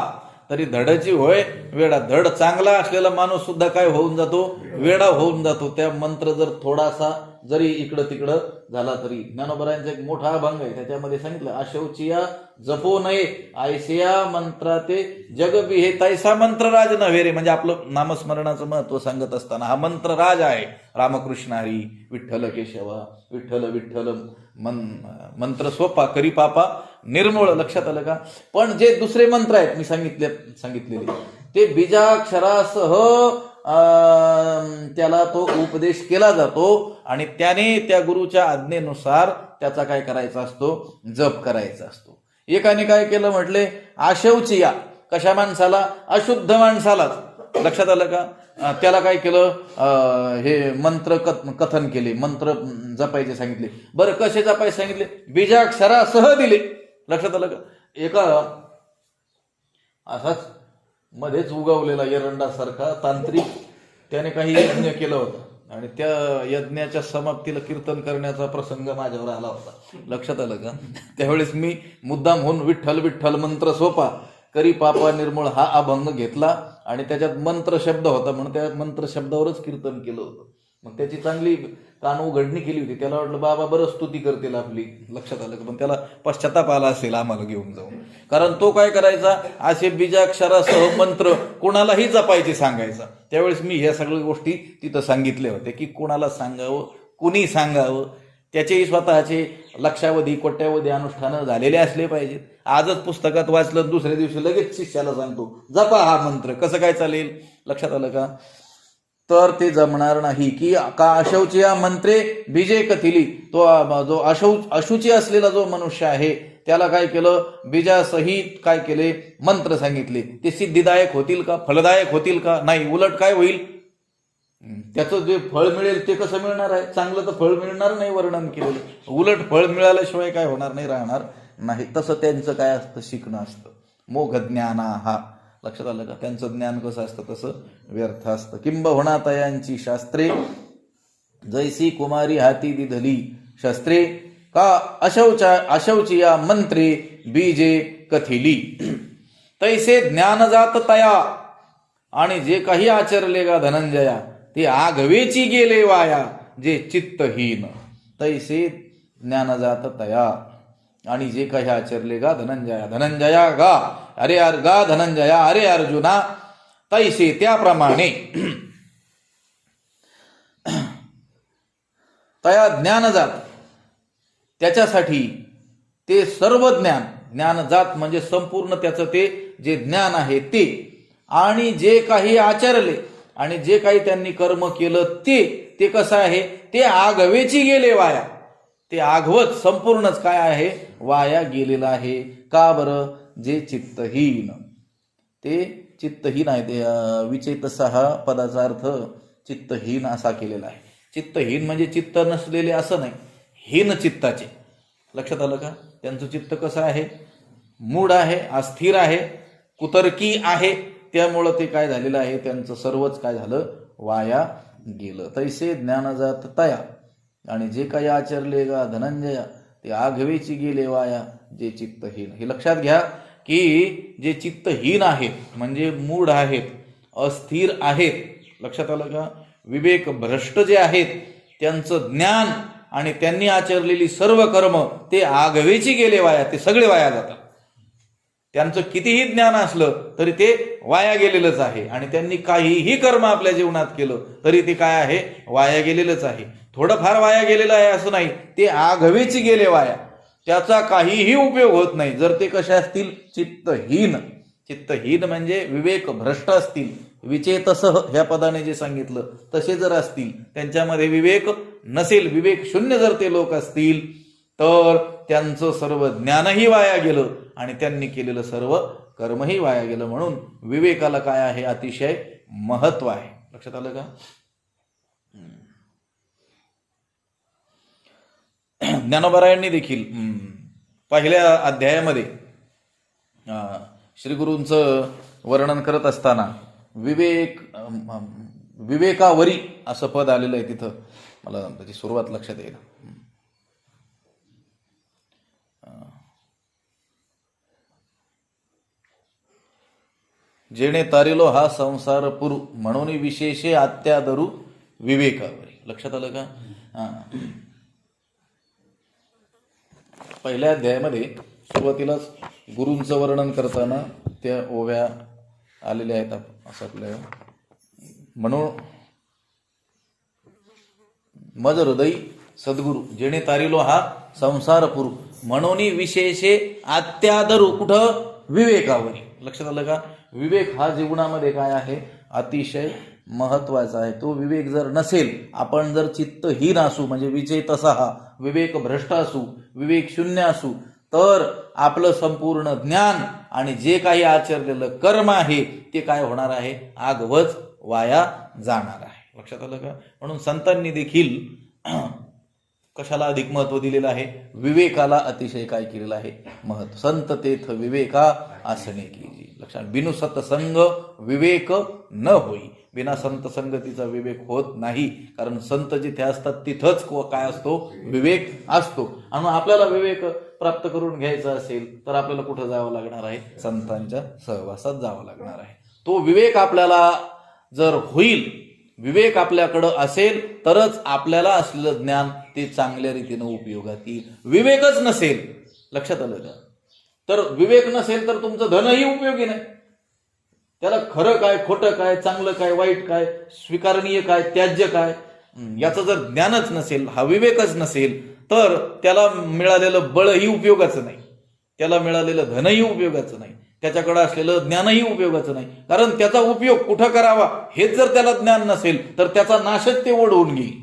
तरी धडची होय वेडा. धड चांगला असलेला माणूस सुद्धा काय होऊन जातो? वेडा होऊन जातो. त्या मंत्र जर थोडासा जरी इकडं तिकडं झाला तरी. ज्ञानोबरायांचा एक मोठा अभंग आहे, त्याच्यामध्ये सांगितलं, अशौचिया जपो नये ऐसिया मंत्रा ते जग बिहे तैसा मंत्र राज नव्हे रे. म्हणजे आपलं नामस्मरणाचं महत्व सांगत असताना हा मंत्र राज आहे. रामकृष्ण हरी, विठ्ठल केशवा, विठ्ठल विठ्ठल मंत्र सोपा करी पापा निर्मूळ. लक्षात आलं का? पण जे दुसरे मंत्र आहेत मी सांगितलेले ते बीजाक्षरासह त्याला तो उपदेश केला जातो आणि त्याने त्या गुरुच्या आज्ञेनुसार त्याचा काय करायचा असतो? जप करायचा असतो. एकाने काय केलं म्हटले? अशौचिया. कशा माणसाला? अशुद्ध माणसालाच. लक्षात आलं का? त्याला काय केलं? हे मंत्र कथन केले, मंत्र जपायचे सांगितले. बरं, कसे जपायचे सांगितले? बीजाक्षरासह दिले. लक्षात आलं का? एका असाच मध्येच उगवलेला एरंडासारखा तांत्रिक त्याने काही यज्ञ केलं होतं आणि त्या यज्ञाच्या समाप्तीला कीर्तन करण्याचा प्रसंग माझ्यावर आला होता. लक्षात आलं का? त्यावेळेस मी मुद्दाम होऊन विठ्ठल विठ्ठल मंत्र सोपा करी पापा निर्मूळ हा अभंग घेतला आणि त्याच्यात मंत्र शब्द होता म्हणून त्या मंत्र शब्दावरच कीर्तन केलं होतं. मग त्याची चांगली कान उघडणी केली होती. त्याला वाटलं बाबा बरं स्तुती करतील आपली. लक्षात आलं का? पण त्याला पश्चाताप आला असेल आम्हाला घेऊन जाऊन. कारण तो काय करायचा? असे बीजाक्षरासह मंत्र कोणालाही जपायचे सांगायचा. त्यावेळेस मी ह्या सगळ्या गोष्टी तिथं सांगितल्या होत्या की कोणाला सांगावं, कुणी सांगावं, त्याचेही स्वतःचे लक्षावधी कोट्यावधी अनुष्ठानं झालेले असले पाहिजेत. आजच पुस्तकात वाचलं, दुसऱ्या दिवशी लगेच शिष्याला सांगतो जपा हा मंत्र, कसं काय चालेल? लक्षात आलं का? तर ते जमणार नाही. की का अशौचिया मंत्रे बीजे कथिली. तो जो अशुची असलेला जो मनुष्य आहे त्याला काय केलं? बीजासहित काय केले? मंत्र सांगितले. ते सिद्धिदायक होतील का? फलदायक होतील का? नाही. उलट काय होईल? त्याचं जे फळ मिळेल ते कसं मिळणार आहे? चांगलं तर फळ मिळणार नाही वर्णन केलेलं. उलट फळ मिळाल्याशिवाय काय होणार नाही? राहणार नाही. तसं त्यांचं काय असतं? शिकणं असतं. मोघ ज्ञाना हा. लक्षात आलं का? त्यांचं ज्ञान कसं असतं तसं व्यर्थ असतं. किंबहुना तयांची शास्त्रे जैसी कुमारी हाती दिधली शस्त्रे का अशौचिया मंत्रे बीजे कथिली तैसे ज्ञानजात तया आणि जे काही आचरले गा धनंजया ते आघवेची गेले वाया जे चित्तहीन तैसे ज्ञानजात तया आणि जे काही आचरले गा धनंजया गा अरे गा धनंजया अरे अर्जुना तैसे त्याप्रमाणे तया ज्ञानजात त्याच्यासाठी ते सर्व ज्ञानजात म्हणजे संपूर्ण त्याचं ते जे ज्ञान आहे ते आणि जे काही आचरले आणि जे काही त्यांनी कर्म केलं ते कसं आहे ते आघवेची गेले वाया ते आघवत संपूर्णच काय आहे वाया गेलेलं आहे का बरं जे चित्तहीन ते चित्तहीन आहे ते विचेतसहा पदाचा अर्थ चित्तहीन असा केलेला आहे चित्तहीन म्हणजे चित्त नसलेले असं नाही हीन चित्ताचे लक्षात आलं का त्यांचं चित्त कसं आहे मूढ आहे अस्थिर आहे कुतर्की आहे त्यामुळं ते काय झालेलं आहे त्यांचं सर्वच काय झालं वाया गेलं तैसे ज्ञानजात तया आणि जे काही आचरले गा धनंजया ते आघवेची गेले वाया जे चित्तहीन हे लक्षात घ्या की जे चित्तहीन आहेत म्हणजे मूढ आहेत अस्थिर आहेत लक्षात आलं का विवेक भ्रष्ट जे आहेत त्यांचं ज्ञान आणि त्यांनी आचरलेली सर्व कर्म ते आघवेची गेले वाया ते सगळे वाया जातात त्यांचं कितीही ज्ञान असलं तरी ते वाया गेलेलंच आहे आणि त्यांनी काहीही कर्म आपल्या जीवनात केलं तरी ते काय आहे वाया गेलेलंच आहे थोडंफार वाया गेलेलं आहे असं नाही ते आघवेची गेले वाया त्याचा काहीही उपयोग होत नाही जर ते कसे असतील चित्तहीन म्हणजे विवेक भ्रष्ट असतील विचेतसह ह्या पदाने जे सांगितलं तसे जर असतील त्यांच्यामध्ये विवेक नसेल विवेक शून्य जर ते लोक असतील तर त्यांचं सर्व ज्ञानही वाया गेलं आणि त्यांनी केलेलं सर्व कर्मही वाया गेलं म्हणून विवेकाला काय आहे अतिशय महत्व आहे लक्षात आलं का ज्ञानोबरायांनी देखील पहिल्या अध्यायामध्ये श्री गुरूंचं वर्णन करत असताना विवेकावरी असं पद आलेलं आहे तिथं मला त्याची सुरुवात लक्षात येईल जेणे तारिलो हा संसार पुरु म्हणून विशेषे आत्यादरू विवेकावरी लक्षात आलं का पहिल्या अध्यायामध्ये सुरुवातीलाच गुरूंचं वर्णन करताना त्या ओव्या आलेल्या आहेत असं आपल्या म्हणून मज हृदय सद्गुरु जेणे तारिलो हा संसार पुरु म्हणून विशेषे आत्यादरू कुठं विवेकावरी लक्षात आलं का विवेक हा जीवनामध्ये काय आहे अतिशय महत्वाचा आहे तो विवेक जर नसेल आपण जर चित्तहीन असू म्हणजे विचेतसा विवेक भ्रष्ट असू विवेक शून्य असू तर आपलं संपूर्ण ज्ञान आणि जे काही आचरलेलं कर्म आहे ते काय होणार आहे आगवच वाया जाणार आहे लक्षात आलं का म्हणून संतांनी देखील कशाला अधिक महत्व दिलेलं आहे विवेकाला अतिशय काय केलेलं आहे महत्व संत तेथ विवेका आसने कीजी लक्षात बिनु सत्संग विवेक न होई बिना संत संगतीचा विवेक होत नाही कारण संत जिथे असतात तिथंच काय असतो विवेक असतो आणि आपल्याला विवेक प्राप्त करून घ्यायचा असेल तर आपल्याला कुठं जावं लागणार आहे संतांच्या सहवासात जावं लागणार आहे तो विवेक आपल्याला जर होईल विवेक आपल्याकडं असेल तरच आपल्याला असलेलं ज्ञान ते चांगल्या रीतीनं उपयोगात येईल विवेकच नसेल लक्षात आलं का तर विवेक नसेल तर तुमचं धनही उपयोगी नाही त्याला खरं काय खोटं काय चांगलं काय वाईट काय स्वीकारणीय काय त्याज्य काय याचं जर ज्ञानच नसेल हा विवेकच नसेल तर त्याला मिळालेलं बळही उपयोगाचं नाही त्याला मिळालेलं धनही उपयोगाचं नाही त्याच्याकडे असलेलं ज्ञानही उपयोगाचं नाही कारण त्याचा उपयोग कुठं करावा हेच जर त्याला ज्ञान नसेल तर त्याचा नाशच ते ओढवून घेईल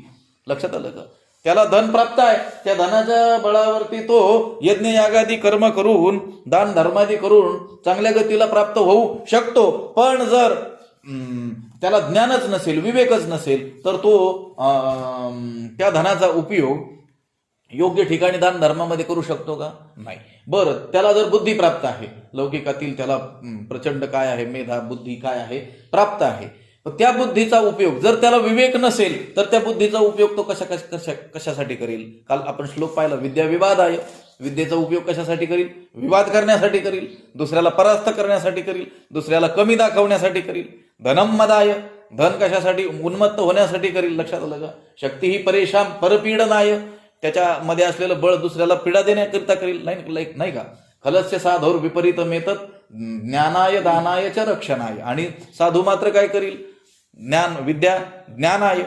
लक्षात आलं का त्याला धन प्राप्त आहे त्या धनाच्या बळावरती तो यज्ञ यागादी कर्म करून दान धर्मादी करून चांगल्या गतीला प्राप्त होऊ शकतो पण जर त्याला ज्ञानच नसेल विवेकच नसेल तर तो त्या धनाचा उपयोग योग्य ठिकाणी दान धर्मामध्ये करू शकतो का नाही बरं त्याला जर बुद्धी प्राप्त आहे लौकिकातील त्याला प्रचंड काय आहे मेधा बुद्धी काय आहे प्राप्त आहे त्या बुद्धीचा उपयोग जर त्याला विवेक नसेल तर त्या बुद्धीचा उपयोग तो कशासाठी करेल? काल आपण श्लोक पाहिला, विद्या विवादाय. विद्येचा उपयोग कशासाठी करील? विवाद करण्यासाठी करील, दुसऱ्याला परास्त करण्यासाठी करील, दुसऱ्याला कमी दाखवण्यासाठी करील. धनम मदाय. धन कशासाठी? उन्मत्त होण्यासाठी करील. लक्षात आलं का? शक्ती ही परेशान परपीडनाय. त्याच्यामध्ये असलेलं बळ दुसऱ्याला पीडा देण्याकरिता करील. नाही का? खलस्य साधोर विपरीतमेतत् ज्ञानाय दानाय च रक्षणाय. आणि साधू मात्र काय करील? ज्ञान विद्या ज्ञानाय,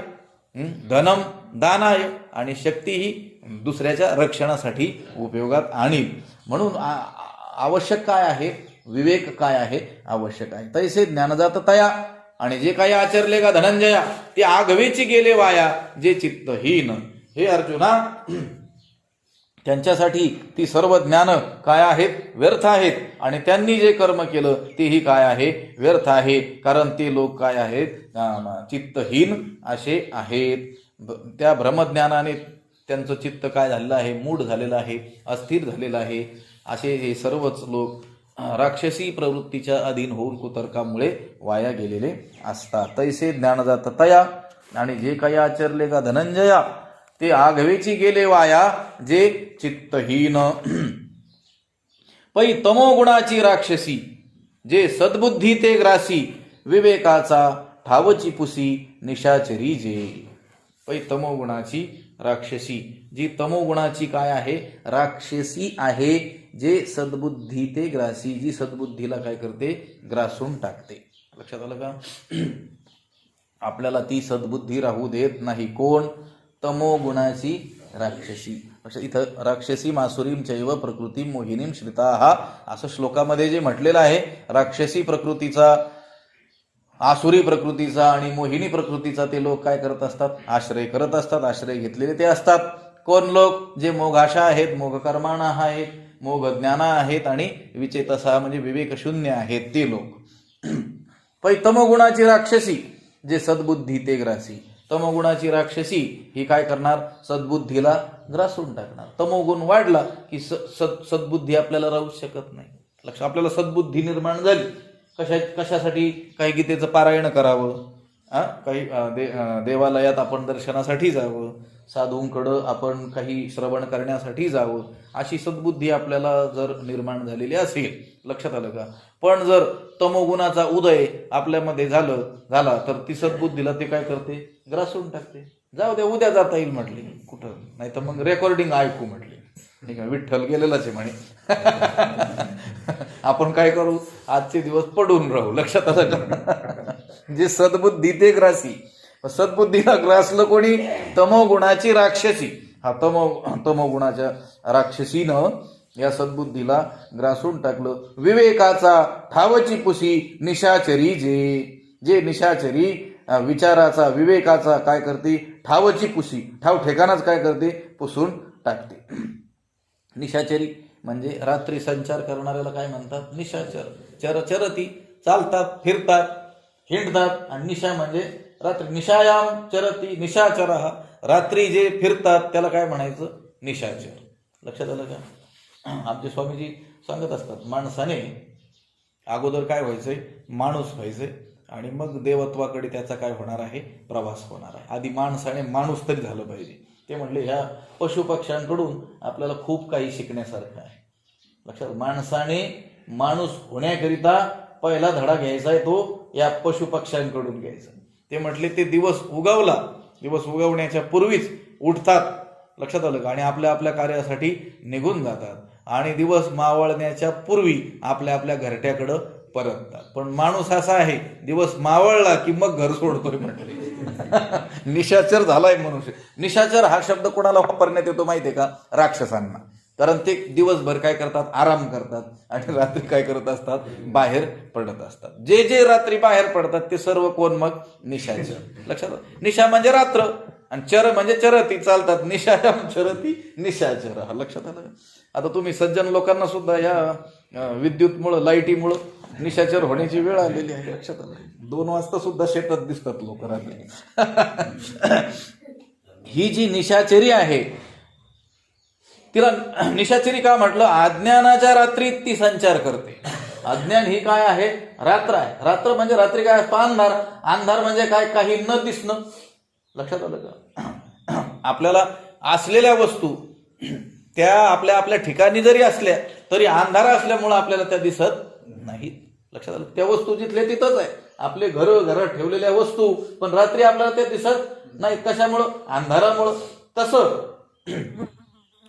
धनम दानाय, आणि शक्ती ही दुसऱ्याच्या रक्षणासाठी उपयोगात आणील. म्हणून आवश्यक काय आहे? विवेक काय आहे? आवश्यक आहे. तैसे ज्ञानजात तया. आणि जे काही आचरले का धनंजया, ते आघवेची गेले वाया जे चित्तहीन. हे अर्जुना, त्यांच्यासाठी ती सर्व ज्ञान काय आहेत? व्यर्थ आहेत. आणि त्यांनी जे कर्म केलं तेही काय आहे? व्यर्थ आहे. कारण ते लोक काय आहेत? चित्तहीन असे आहेत. त्या भ्रमज्ञानाने त्यांचं चित्त काय झालेलं आहे? मूढ झालेलं आहे, अस्थिर झालेलं आहे. असे हे सर्वच लोक राक्षसी प्रवृत्तीच्या अधीन होऊन कुतर्कामुळे वाया गेलेले असतात. तैसे ज्ञानजात तया. आणि जे काही आचरले का धनंजया, ते आघवेची गेले वाया जे चित्तहीन. पै तमोगुणाची राक्षसी, जे सद्बुद्धी ते ग्रासी, विवेकाचा ठावची पुसी निशाचरी जे. पै तमोगुणाची राक्षसी, जी तमोगुणाची काय आहे? राक्षसी आहे. जे सद्बुद्धी ते ग्रासी, जी सद्बुद्धीला काय करते? ग्रासून टाकते. लक्षात आलं का? आपल्याला ती सद्बुद्धी राहू देत नाही. कोण? तमोगुणाची राक्षसी. इथं राक्षसी मासुरीम चैव प्रकृती मोहिनीम श्रिता, असं श्लोकामध्ये जे म्हटलेलं आहे, राक्षसी प्रकृतीचा, आसुरी प्रकृतीचा आणि मोहिनी प्रकृतीचा ते लोक काय करत असतात? आश्रय करत असतात. आश्रय घेतलेले ते असतात. कोण लोक? जे मोघाशा आहेत, मोघकर्माणा आहेत, मोघ ज्ञाना आहेत आणि विचेतसा म्हणजे विवेकशून्य आहेत ते लोक. पै तमोगुणाची राक्षसी, जे सद्बुद्धी ते ग्रासी. तमोगुणाची राक्षसी ही काय करणार? सद्बुद्धीला ग्रासून टाकणार. तमोगुण वाढला की सद्बुद्धी आपल्याला राहू शकत नाही. आपल्याला सद्बुद्धी निर्माण झाली. कशासाठी? काही गीतेचं पारायण करावं, काही देवालयात आपण दर्शनासाठी जावं, साधूंकडं आपण काही श्रवण करण्यासाठी जावं, अशी सद्बुद्धी आपल्याला जर निर्माण झालेली असेल. लक्षात आलं का? पण जर तमोगुणाचा उदय आपल्यामध्ये झाला तर ती सद्बुद्धीला ते काय करते? ग्रासून टाकते. जाऊ दे, उद्या जाता येईल म्हटली, कुठं नाही तर मग रेकॉर्डिंग ऐकू म्हटली. ठीक आहे, विठ्ठल गेलेलाच आहे म्हणे. आपण काय करू? आजचे दिवस पडून राहू. लक्षात आलं का? जे सद्बुद्धी ते ग्रासी. सद्बुद्धीला ग्रासलं कोणी? तमोगुणाची राक्षसी. हा तमोगुणाच्या राक्षसीनं या सद्बुद्धीला ग्रासून टाकलं. विवेकाचा ठावची पुसी निशाचरी जे निशाचरी विचाराचा, विवेकाचा काय करते? ठावची पुसी. ठाव ठिकाणाच काय करते? पुसून टाकते. निशाचरी म्हणजे रात्री संचार करणाऱ्याला काय म्हणतात? निशाचर. चरती, चालतात, फिरतात, हिंडतात. आणि निशा म्हणजे रात्री. निशायाम चरती निशाचर. रात्री जे फिरतात त्याला काय म्हणायचं? निशाचर. लक्षात आलं का? आमचे स्वामीजी सांगत असतात, माणसाने अगोदर काय व्हायचंय? माणूस व्हायचंय आणि मग देवत्वाकडे त्याचा काय होणार आहे? प्रवास होणार आहे. आधी माणसाने माणूस तरी झालं पाहिजे. ते म्हणले ह्या पशुपक्ष्यांकडून आपल्याला खूप काही शिकण्यासारखं आहे. लक्षात, माणसाने माणूस होण्याकरिता पहिला धडा घ्यायचा आहे तो या पशुपक्ष्यांकडून घ्यायचा. ते म्हटले ते दिवस उगवला, दिवस उगवण्याच्या पूर्वीच उठतात. लक्षात आलं का? आणि आपल्या आपल्या कार्यासाठी निघून जातात. आणि दिवस मावळण्याच्या पूर्वी आपल्या आपल्या घरट्याकडं परततात. पण माणूस असा आहे, दिवस मावळला की मग घर सोडतोय म्हटले. निशाचर झालाय मनुष्य. निशाचर हा शब्द कोणाला वापरण्यात येतो माहितीये का? राक्षसांना. कारण ते दिवसभर काय करतात? आराम करतात आणि रात्री काय करत असतात? बाहेर पडत असतात. जे जे रात्री बाहेर पडतात ते सर्व कोण? मग निशाचर. लक्षात, निशा म्हणजे रात्र आणि चर म्हणजे चरती, चालतात. निशायाम चरती निशाचर. लक्षात आलं. आता तुम्ही सज्जन लोकांना सुद्धा या विद्युतमुळं, लाईटीमुळं निशाचर होण्याची वेळ आलेली आहे. लक्षात आलं. 2 वाजता सुद्धा शेतात दिसतात लोक रात्री. ही जी निशाचरी आहे, तिला निशाचरी का म्हटलं? अज्ञानाच्या रात्रीत ती संचार करते. अज्ञान ही काय आहे? रात्र आहे. रात्र म्हणजे रात्री काय असतं? अंधार. अंधार म्हणजे काय? काही न दिसणं. लक्षात आलं का? आपल्याला असलेल्या वस्तू त्या आपल्या आपल्या ठिकाणी जरी असल्या तरी अंधार असल्यामुळे आपल्याला त्या दिसत नाहीत. लक्षात आलं? त्या वस्तू जिथल्या तिथंच आहे. आपले घरात ठेवलेल्या वस्तू पण रात्री आपल्याला त्या दिसत नाहीत. कशामुळं? अंधारामुळं. तसं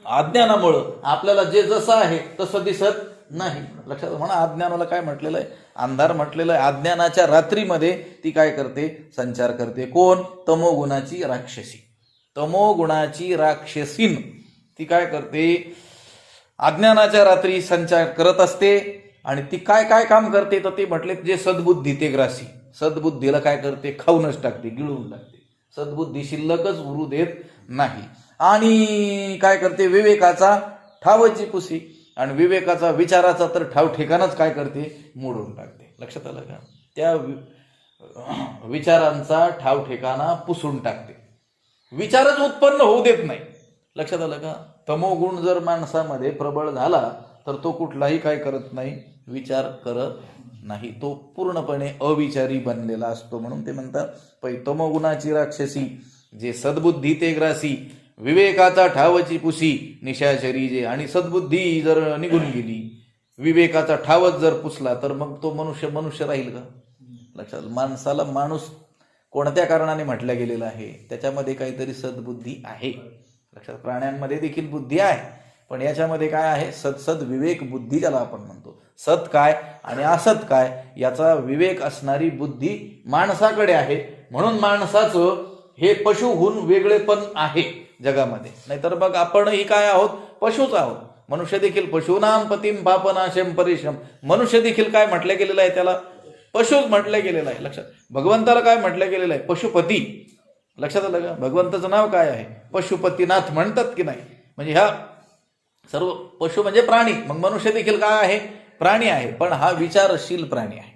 अज्ञानामुळं आपल्याला जे जसं आहे तसं दिसत नाही. लक्षात म्हणा अज्ञानाला काय म्हटलेलं आहे? अंधार म्हटलेलं आहे. अज्ञानाच्या रात्रीमध्ये ती काय करते? संचार करते. कोण? तमोगुणाची राक्षसी. तमोगुणाची राक्षसीन ती काय करते? अज्ञानाच्या रात्री संचार करत असते. आणि ती काय काय काम करते? तर ते म्हटले जे सद्बुद्धी ते ग्रासी. सद्बुद्धीला काय करते? खाऊनच टाकते, गिळून टाकते. सद्बुद्धी शिल्लकच उरू देत नाही. आणि काय करते? विवेकाचा ठावची पुसी. आणि विवेकाचा विचाराचा तर ठाव ठिकाणच काय करते? मोडून टाकते. लक्षात आलं का? त्या विचारांचा ठाव ठिकाणा पुसून टाकते. विचारच उत्पन्न होऊ देत नाही. लक्षात आलं का? तमोगुण जर माणसामध्ये प्रबळ झाला तर तो कुठलाही काय करत नाही? विचार करत नाही. तो पूर्णपणे अविचारी बनलेला असतो. म्हणून ते म्हणतात तमोगुणाची राक्षसी जे सद्बुद्धी ते ग्रासी, विवेकाचा ठावची पुसी निशाचरी जे. आणि सद्बुद्धी जर निघून गेली, विवेकाचा ठावच जर पुसला तर मग तो मनुष्य राहील का? लक्षात. माणसाला माणूस कोणत्या कारणाने म्हटल्या गेलेला आहे? त्याच्यामध्ये काहीतरी सद्बुद्धी आहे. लक्षात. प्राण्यांमध्ये देखील बुद्धी आहे पण याच्यामध्ये काय आहे? सद विवेक बुद्धी ज्याला आपण म्हणतो. सत काय आणि असत काय याचा विवेक असणारी बुद्धी माणसाकडे आहे. म्हणून माणसाचं हे पशुहून वेगळेपण आहे जगामध्ये. नाहीतर बघ आपणही काय आहोत? पशुच आहोत. मनुष्य देखील पशुनाम पतिम पापनाशम परिश्रम. मनुष्य देखील काय म्हटलं गेलेलं आहे? त्याला पशुच म्हटलं गेलेलं आहे. लक्षात. भगवंताला काय म्हटलं गेलेलं आहे? पशुपती. लक्षात आलं का? भगवंताचं नाव काय आहे? पशुपतीनाथ म्हणतात की नाही? म्हणजे ह्या सर्व पशु म्हणजे प्राणी. मग मनुष्य देखील काय आहे? प्राणी आहे. पण हा विचारशील प्राणी आहे.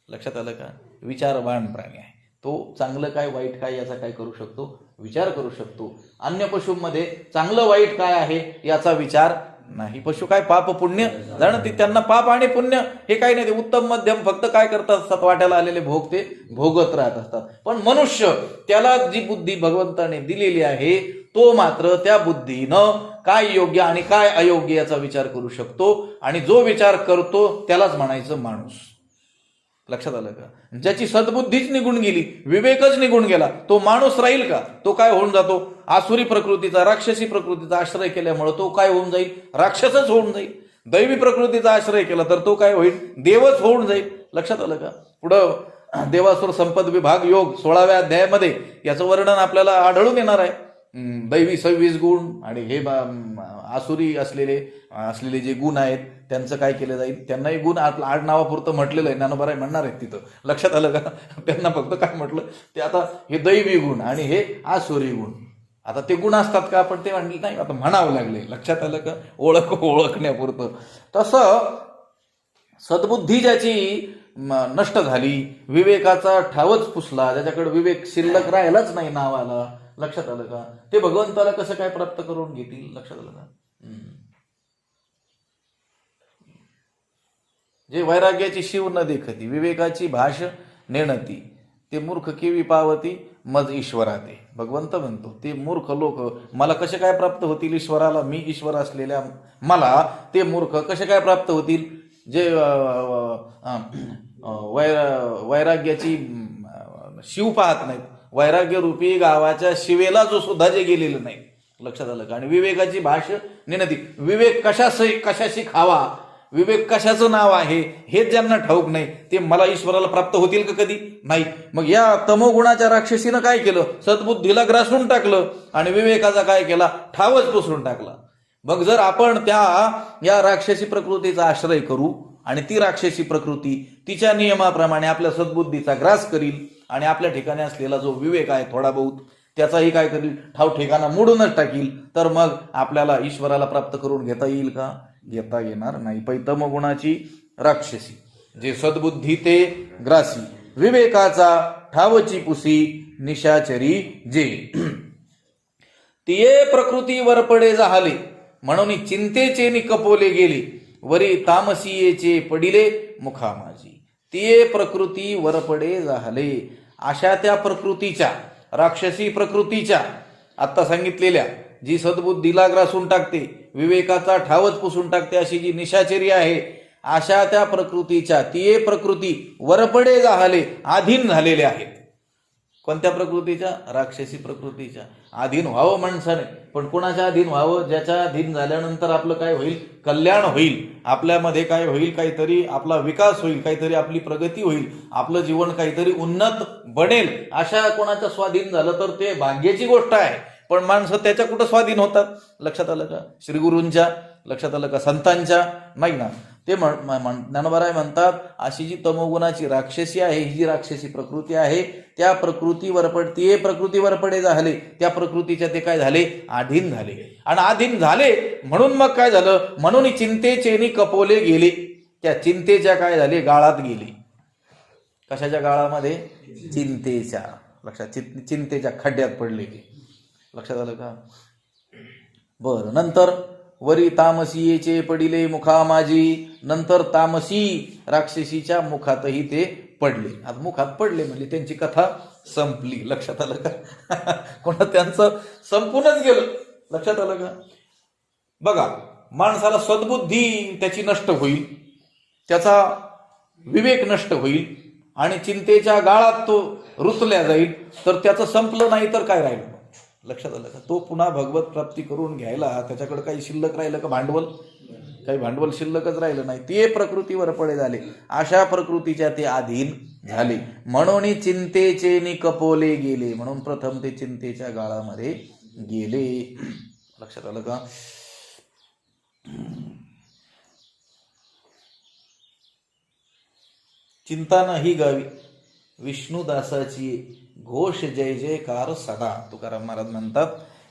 लक्षात आलं का? विचारवान प्राणी आहे. तो चांगलं काय वाईट काय याचा काय करू शकतो? विचार करू शकतो. अन्य पशूंमध्ये चांगलं वाईट काय आहे याचा विचार नाही. पशु काय पाप पुण्य जाणते. त्यांना पाप आणि पुण्य हे काही नाही. ते उत्तम मध्यम फक्त काय करत असतात? वाट्याला आलेले भोग ते भोगत राहत असतात. पण मनुष्य त्याला जी बुद्धी भगवंताने दिलेली आहे तो मात्र त्या बुद्धीनं काय योग्य आणि काय अयोग्य याचा विचार करू शकतो. आणि जो विचार करतो त्यालाच म्हणायचं माणूस. लक्षात आलं का? ज्याची सद्बुद्धीच निघून गेली, विवेकच निघून गेला, तो माणूस राहील का? तो काय होऊन जातो? आसुरी प्रकृतीचा, राक्षसी प्रकृतीचा आश्रय केल्यामुळे तो काय होऊन जाईल? राक्षसच होऊन जाईल. दैवी प्रकृतीचा आश्रय केला तर तो काय होईल? देवच होऊन जाईल. लक्षात आलं का? पुढं देवासुर संपद विभाग योग 16व्या अध्यायामध्ये याचं वर्णन आपल्याला आढळून येणार आहे. दैवी 26 गुण आणि हे आसुरी असलेले जे गुण आहेत त्यांचं काय केलं जाईल? त्यांनाही गुण आडनावापुरतं म्हटलेलं आहे. ज्ञानोबा म्हणणार आहेत तिथं. लक्षात आलं का? त्यांना फक्त काय म्हटलं? ते आता हे दैवी गुण आणि हे आसुरी गुण. आता ते गुण असतात का? आपण ते म्हणले नाही. आता म्हणावं लागले. लक्षात आलं का? ओळखण्यापुरतं. तसं सद्बुद्धी ज्याची नष्ट झाली, विवेकाचा ठावच पुसला, ज्याच्याकडे विवेक शिल्लक राहिलाच नाही नावाला. लक्षात आलं का? ते भगवंताला कसं काय प्राप्त करून घेतील? लक्षात आलं का? जे वैराग्याची शिव न देखती, विवेकाची भाष नेणती, ते मूर्ख केवी पावती मज ईश्वराते. भगवंत म्हणतो ते मूर्ख लोक मला कसे काय प्राप्त होतील? ईश्वराला, मी ईश्वर असलेल्या मला ते मूर्ख कसे काय प्राप्त होतील? जे वैराग्याची शिव पाहत नाहीत. वैराग्य रूपी गावाच्या शिवेला जो सुद्धा जे गेलेलं नाही. लक्षात आलं का? आणि विवेकाची भाष नेणती. विवेक कशाशी खावा, विवेक कशाचं नाव आहे हे ज्यांना ठाऊक नाही ते मला ईश्वराला प्राप्त होतील का? कधी नाही. मग या तमोगुणाच्या राक्षसीनं काय केलं? सद्बुद्धीला ग्रासून टाकलं आणि विवेकाचा काय केला? ठावच पुसरून टाकला. मग जर आपण या राक्षसी प्रकृतीचा आश्रय करू आणि ती राक्षसी प्रकृती तिच्या नियमाप्रमाणे आपल्या सद्बुद्धीचा ग्रास करील आणि आपल्या ठिकाणी असलेला जो विवेक आहे थोडा बहुत त्याचाही काय करील? ठाव ठिकाणा मोडूनच टाकील. तर मग आपल्याला ईश्वराला प्राप्त करून घेता येईल का? घेता येणार नाही. तमोगुणाची राक्षसी जे सद्बुद्धी ते ग्रासी, विवेकाचा ठावची पुसी निशाचरी जे. तिये प्रकृती वरपडे जाहले म्हणून चिंतेचे नि कपोले गेले. वरी तामसीयेचे पडिले मुखा माझी, ते प्रकृती वरपडे झाले. अशा त्या प्रकृतीच्या, राक्षसी प्रकृतीच्या, आत्ता सांगितलेल्या, जी सद्बुद्धीला ग्रासून टाकते, विवेकाचा ठावच पुसून टाकते, अशी जी निशाचरी आहे, अशा त्या प्रकृतीच्या, ती प्रकृती वरपडे झाले, अधीन झालेले आहेत. कोणत्या प्रकृतीच्या? राक्षसी प्रकृतीच्या. अधीन व्हावं माणसाने, पण कोणाच्या अधीन व्हावं? ज्याच्या अधीन झाल्यानंतर आपलं काय होईल? कल्याण होईल, आपल्यामध्ये काय होईल? काहीतरी आपला विकास होईल, काहीतरी आपली प्रगती होईल, आपलं जीवन काहीतरी उन्नत बनेल. अशा कोणाच्या स्वाधीन झालं तर ते भाग्याची गोष्ट आहे. पण माणसं त्याच्या कुठं स्वाधीन होतात? लक्षात आलं का? श्रीगुरूंच्या, लक्षात आलं का? संतांच्या नाही ना. ते ज्ञानोबाराय म्हणतात, अशी जी तमोगुणाची राक्षसी आहे, ही जी राक्षसी प्रकृती आहे, त्या प्रकृतीवर ते प्रकृतीवर पडे झाले, त्या प्रकृतीच्या ते काय झाले? अधीन झाले. आणि अधीन झाले म्हणून मग काय झालं? म्हणून चिंतेचेनी कपोले गेले. त्या चिंतेच्या काय झाले? गाळात गेले. कशाच्या गाळामध्ये? चिंतेच्या. लक्षात, चिंतेच्या खड्ड्यात पडले ते. लक्षात आलं का? बरं, नंतर वरी तामसीयेचे पडिले मुखा माझी, नंतर तामसी राक्षसीच्या मुखातही ते पडले. आता मुखात पडले म्हणजे त्यांची कथा संपली. लक्षात आलं का? कोणा त्यांचं संपूनच गेलं. लक्षात आलं का? बघा, माणसाला सद्बुद्धी त्याची नष्ट होईल, त्याचा विवेक नष्ट होईल, आणि चिंतेच्या गाळात तो रुतल्या जाईल, तर त्याचं संपलं नाही तर काय राहिलं? लक्षात आलं का? तो पुन्हा भगवत प्राप्ती करून घ्यायला त्याच्याकडे काही शिल्लक राहिलं का? भांडवल? काही भांडवल शिल्लकच राहिलं नाही. ते प्रकृतीवर पडे झाले, अशा प्रकृतीच्या ते अधीन झाले. म्हणून चिंतेचे निकपोले गेले. म्हणून प्रथम ते चिंतेच्या गाळामध्ये गेले. लक्षात आलं का? चिंता नाही गावी विष्णुदासाची, घोष जय जयकार सदा. तुकाराम महाराज म्हणतात,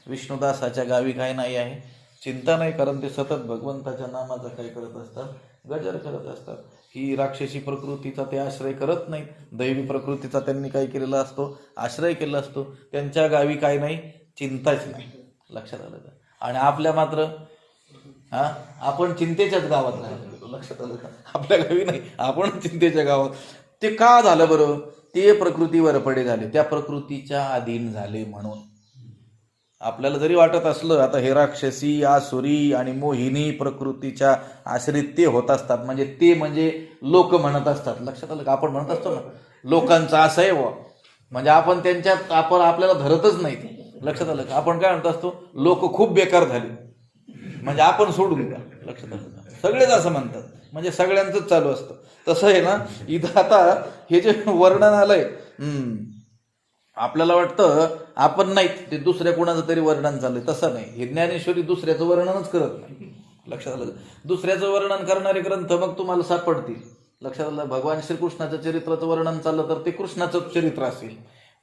विष्णुदासाच्या गावी काय नाही आहे? चिंता नाही, कारण ते सतत भगवंताच्या नामाचा काय करत असतात? गजर करत असतात. ही राक्षसी प्रकृतीचा ते आश्रय करत नाही, दैवी प्रकृतीचा त्यांनी काय केलेला असतो? आश्रय केला असतो. त्यांच्या गावी काय नाही? चिंताच नाही. लक्षात आलं का? आणि आपल्या मात्र आपण चिंतेच्याच गावात राहतो. लक्षात आलं का? आपल्या गावी नाही, आपण चिंतेच्या गावात. ते का झालं बरं? ते प्रकृतीवर पडे झाले, त्या प्रकृतीच्या अधीन झाले. म्हणून आपल्याला जरी वाटत असलं आता हे राक्षसी, आसुरी आणि मोहिनी प्रकृतीच्या आश्रित ते होत असतात, म्हणजे ते म्हणजे लोक म्हणत असतात. लक्षात आलं का? आपण म्हणत असतो ना, लोकांचं असं आहे व, म्हणजे आपण त्यांच्यात आपल्याला धरतच नाही ते. लक्षात आलं का? आपण काय म्हणत असतो? लोक खूप बेकार झाले, म्हणजे आपण सोडून द्या. लक्षात आलं का? सगळेच असं म्हणतात, म्हणजे सगळ्यांचंच चालू असतं. तसं आहे ना, इथं आता हे जे वर्णन आलंय, आपल्याला वाटतं आपण नाही, ते दुसऱ्या कोणाचं तरी वर्णन चाललंय. तसं नाही. हे ज्ञानेश्वरी दुसऱ्याचं वर्णनच करत नाही. लक्षात आलं? दुसऱ्याचं वर्णन करणारे ग्रंथ मग तुम्हाला सापडतील. लक्षात आलं? भगवान श्रीकृष्णाचं चरित्राचं वर्णन चाललं तर ते कृष्णाचं चरित्र असेल,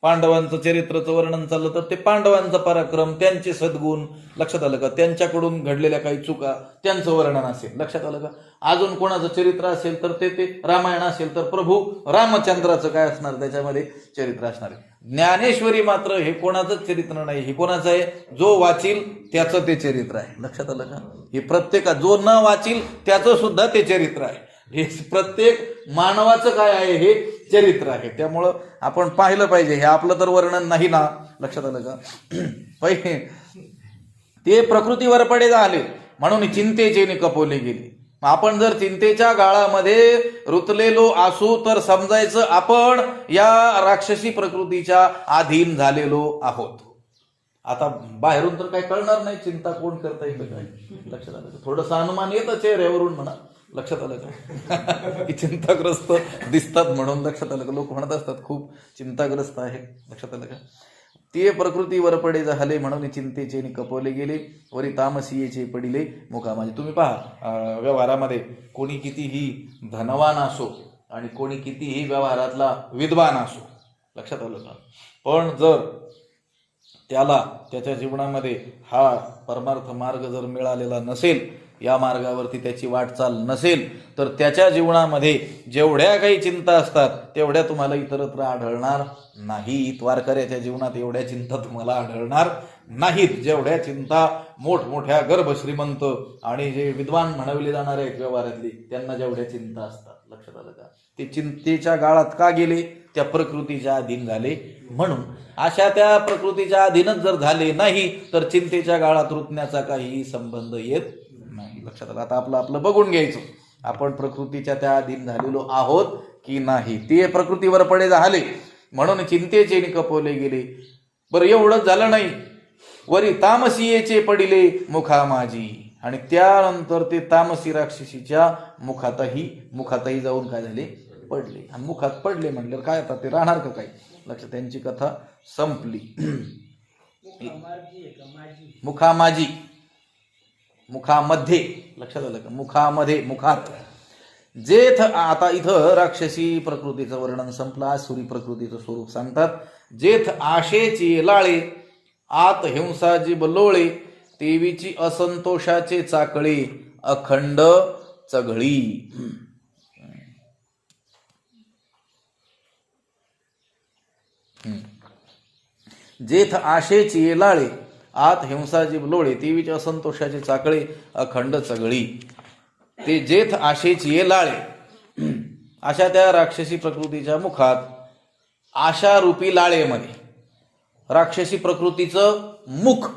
पांडवांचं चरित्राचं वर्णन चाललं तर ते पांडवांचा पराक्रम, त्यांचे सद्गुण. लक्षात आलं का? त्यांच्याकडून घडलेल्या काही चुका, त्यांचं वर्णन असेल. लक्षात आलं का? अजून कोणाचं चरित्र असेल तर ते रामायण असेल तर प्रभू रामचंद्राचं काय असणार? त्याच्यामध्ये चरित्र असणार आहे. ज्ञानेश्वरी मात्र हे कोणाचंच चरित्र नाही. हे कोणाचं आहे? जो वाचील त्याचं ते चरित्र आहे. लक्षात आलं का? हे प्रत्येक, जो न वाचील त्याचं सुद्धा ते चरित्र आहे. हे प्रत्येक मानवाचं काय आहे? हे चरित्र आहे. त्यामुळं आपण पाहिलं पाहिजे. हे आपलं तर वर्णन नाही ना. लक्षात आलं का? पहिले ते प्रकृतीवर पडे झाले, म्हणून चिंतेचे कपोले गेले. आपण जर चिंतेच्या गाळामध्ये रुतलेलो असू तर समजायचं आपण या राक्षसी प्रकृतीच्या अधीन झालेलो आहोत. आता बाहेरून तर काही कळणार नाही चिंता कोण करता येईल काय. लक्षात आलं का? थोडंसं अनुमान येतं चेहऱ्यावरून म्हणा. लक्षात आलं का? की चिंताग्रस्त दिसतात म्हणून. लक्षात आलं का? लोक म्हणत असतात खूप चिंताग्रस्त आहे. लक्षात आलं का? ते प्रकृतीवर पडे झाले, म्हणून चिंतेचे कपोले गेले, वरी तामसीयेचे पडिले मुखा माझे. तुम्ही पहा, व्यवहारामध्ये कोणी कितीही धनवान असो आणि कोणी कितीही व्यवहारातला विद्वान असो, लक्षात आलं का? पण जर त्याला त्याच्या जीवनामध्ये हा परमार्थ मार्ग जर मिळालेला नसेल, या मार्गावरती त्याची वाटचाल नसेल, तर त्याच्या जीवनामध्ये जेवढ्या काही चिंता असतात तेवढ्या तुम्हाला इतरत्र आढळणार नाही. वारकऱ्याच्या जीवनात एवढ्या चिंता तुम्हाला आढळणार नाहीत, जेवढ्या चिंता मोठमोठ्या गर्भश्रीमंत आणि जे विद्वान म्हणवले जाणारे आहेत व्यवहारातली त्यांना जेवढ्या चिंता असतात. लक्षात आलं का? ते चिंतेच्या गाळात का गेले? त्या प्रकृतीच्या अधीन झाले म्हणून. अशा त्या प्रकृतीच्या अधीनच जर झाले नाही तर चिंतेच्या गाळात रुतण्याचा काही संबंध येत नाही. लक्षात आलं? आता आपलं बघून घ्यायचं, आपण प्रकृतीच्या त्या अधीन झालेलो आहोत की नाही. ते प्रकृतीवर पडे झाले म्हणून चिंतेचे निकपवले गेले. बरं, एवढंच झालं नाही, वरी तामसीयेचे पडिले मुखा माझी, आणि त्यानंतर ते तामसी राक्षसीच्या मुखातही जाऊन काय झाले? पडले. आणि मुखात पडले म्हणल्यावर काय आता ते राहणार का काही? लक्षात, त्यांची कथा संपली. मुखामाजी, मुखामध्ये, लक्षात आलं का? मुखामध्ये, मुखात. जेथ, आता इथं राक्षसी प्रकृतीचं वर्णन संपलं. आसुरी प्रकृतीचं स्वरूप सांगतात. जेथ आशेची लाळे, आत हिंसा जीभ लोळे, तेवीची असंतोषाचे चाकळे, अखंड चघळी. जेथ आशेची लाळे, आत हिंसा जीभ लोळे, तेवीची असंतोषाचे चाकळे, अखंड चघळी. ते जेथ आशेची लाळे, अशा त्या राक्षसी प्रकृतीच्या मुखात आशारूपी लाळेमध्ये, राक्षसी प्रकृतीचं मुख,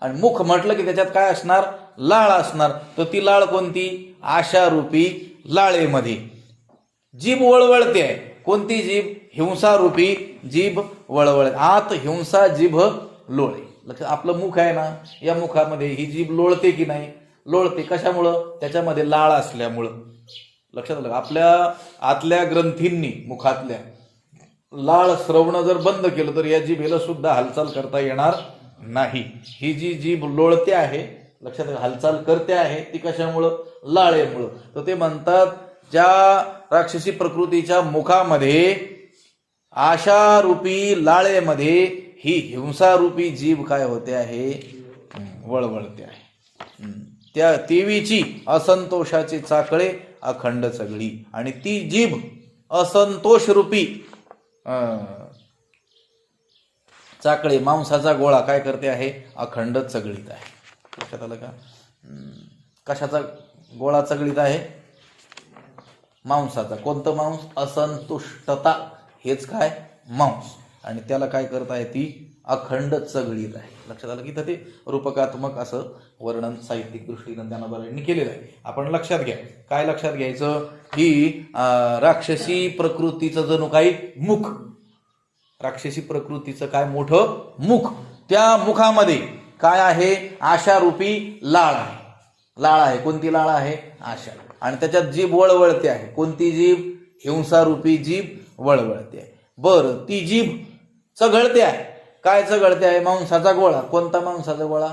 आणि मुख म्हटलं की त्याच्यात काय असणार? लाळ असणार. तर ती लाळ कोणती? आशारूपी लाळेमध्ये. जीभ वळवळते आहे. कोणती जीभ? हिंसारूपी जीभ वळवळ. आत हिंसा जीभ लोळे. लक्षात, आपलं मुख आहे ना, या मुखामध्ये ही जीभ लोळते की नाही? लोळते. कशामुळं? त्याच्यामध्ये लाळ असल्यामुळं. लक्षात आलं? आपल्या आतल्या ग्रंथींनी मुखातल्या लाळ स्रवणं जर बंद केलं तर या जिभेला सुद्धा हालचाल करता येणार नाही. ही जी जीभ लोळते आहे, लक्षात, हालचाल करते आहे, ती कशामुळं? लाळेमुळं. तर ते म्हणतात ज्या राक्षसी प्रकृतीच्या मुखामध्ये आशारूपी लाळेमध्ये ही हिंसारूपी जीभ काय होते आहे? वळवळते आहे. त्या तेवीची असंतोषाचे चाकळे, अखंड चघळी. आणि ती जीभ असंतोष रूपी चाकळे, मांसाचा गोळा काय करते आहे? अखंड चघळीत आहे. लक्षात आलं का? कशाचा गोळा चघळीत आहे? मांसाचा. कोणतं मांस? असंतुष्टता, हेच काय? मांस. आणि त्याला काय करत आहे? ती अखंड चघळीत आहे. लक्षात आलं की इथं ते रूपकात्मक असं वर्णन साहित्यिक दृष्टीनं ज्ञानोबांनी केलेलं आहे. आपण लक्षात घ्या. काय लक्षात घ्यायचं? ही राक्षसी प्रकृतीचं जणू काही मुख, राक्षसी प्रकृतीचं काय मोठं मुख, त्या मुखामध्ये काय आहे? आशारूपी लाळ आहे. लाळ आहे. कोणती लाळ आहे? आशा. आणि त्याच्यात जीभ वळवळते आहे. कोणती जीभ? हिंसारूपी जीभ वळवळते आहे. बरं, ती जीभ चघळते आहे. काय चघळते आहे? मांसाचा गोळा. कोणता मांसाचा गोळा?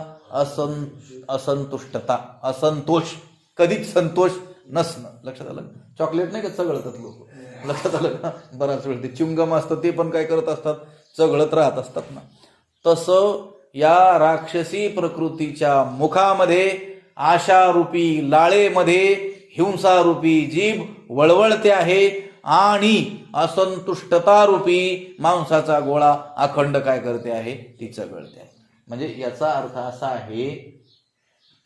असंतुष्टता, असंतोष, कधीच संतोष नसणं. लक्षात आलं? चॉकलेट नाही का चघळतात लोक, लक्षात आलं का? बराच वेळ ते च्युंगम असतं ते पण काय करत असतात? चघळत राहत असतात ना. तसं या राक्षसी प्रकृतीच्या मुखामध्ये आशारूपी लाळेमध्ये हिंसारूपी जीभ वळवळते आहे आणि असंतुष्टतारूपी मांसाचा गोळा अखंड काय करते आहे? ती चघळते आहे. म्हणजे याचा अर्थ असा आहे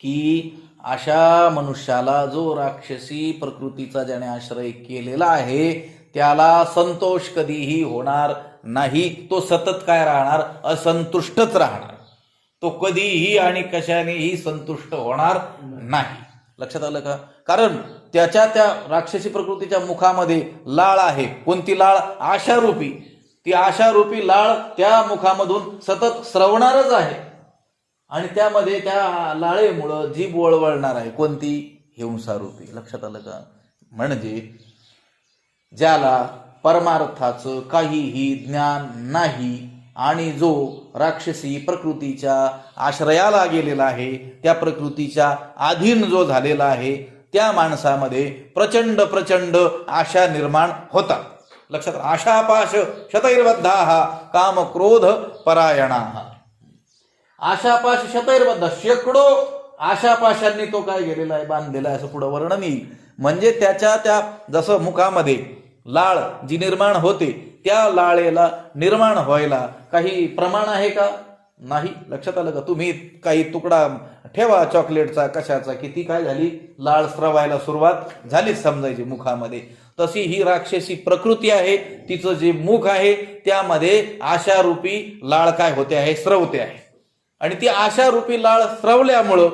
की अशा मनुष्याला जो राक्षसी प्रकृतीचा ज्याने आश्रय केलेला आहे त्याला संतोष कधीही होणार नाही. तो सतत काय राहणार? असंतुष्टच राहणार. तो कधीही आणि कशानेही संतुष्ट होणार नाही. लक्षात आलं का? कारण त्याच्या त्या राक्षसी प्रकृतीच्या मुखामध्ये लाळ आहे. कोणती लाळ? आशारूपी. ती आशारूपी लाळ त्या मुखामधून सतत स्रवणारच आहे आणि त्यामध्ये त्या लाळेमुळं जीभ वळवळणार आहे. कोणती? हिंसारूपी. लक्षात आलं का? म्हणजे ज्याला परमार्थाचं काहीही ज्ञान नाही आणि जो राक्षसी प्रकृतीच्या आश्रयाला गेलेला आहे, त्या प्रकृतीच्या अधीन जो झालेला आहे, त्या माणसामध्ये प्रचंड प्रचंड आशा निर्माण होतात. लक्षात, आशापाश शतैर्बद्धाः काम क्रोध परायणाः. आशापाश शतैर्बद्ध, शेकडो आशापाशांनी तो काय गेलेला आहे? बांधलेला आहे. असं पुढं वर्णन येईल. म्हणजे त्याच्या त्या जसं मुखामध्ये लाळ जी निर्माण होते त्या लाळेला निर्माण व्हायला काही प्रमाण आहे का? नाही. लक्षात आलं का? तुम्ही काही तुकडा ठेवा चॉकलेटचा कशाचा की ती काय झाली, लाळ स्रवायला सुरुवात झालीच समजायची मुखामध्ये. तशी ही राक्षसी प्रकृती आहे, तिचं जे मुख आहे त्यामध्ये आशारूपी लाळ काय होते आहे, स्रवते आहे. आणि ती आशारूपी लाळ स्रवल्यामुळं,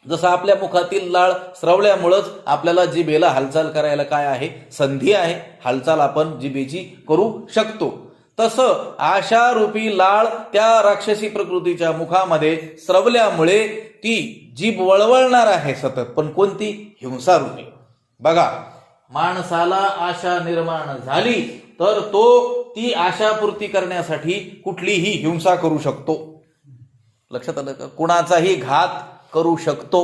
जसं आपल्या मुखातील लाळ स्रवल्यामुळंच आपल्याला जिभेला हालचाल करायला काय आहे, संधी आहे, हालचाल आपण जिभेची करू शकतो. तसं आशारूपी लाळ त्या राक्षसी प्रकृतीच्या मुखामध्ये स्रवल्यामुळे ती जीभ वळवळणार आहे सतत, पण कोणती, हिंसारूपी. बघा, माणसाला आशा निर्माण झाली तर तो ती आशापूर्ती करण्यासाठी कुठलीही हिंसा करू शकतो. लक्षात आलं का? कुणाचाही घात करू शकतो.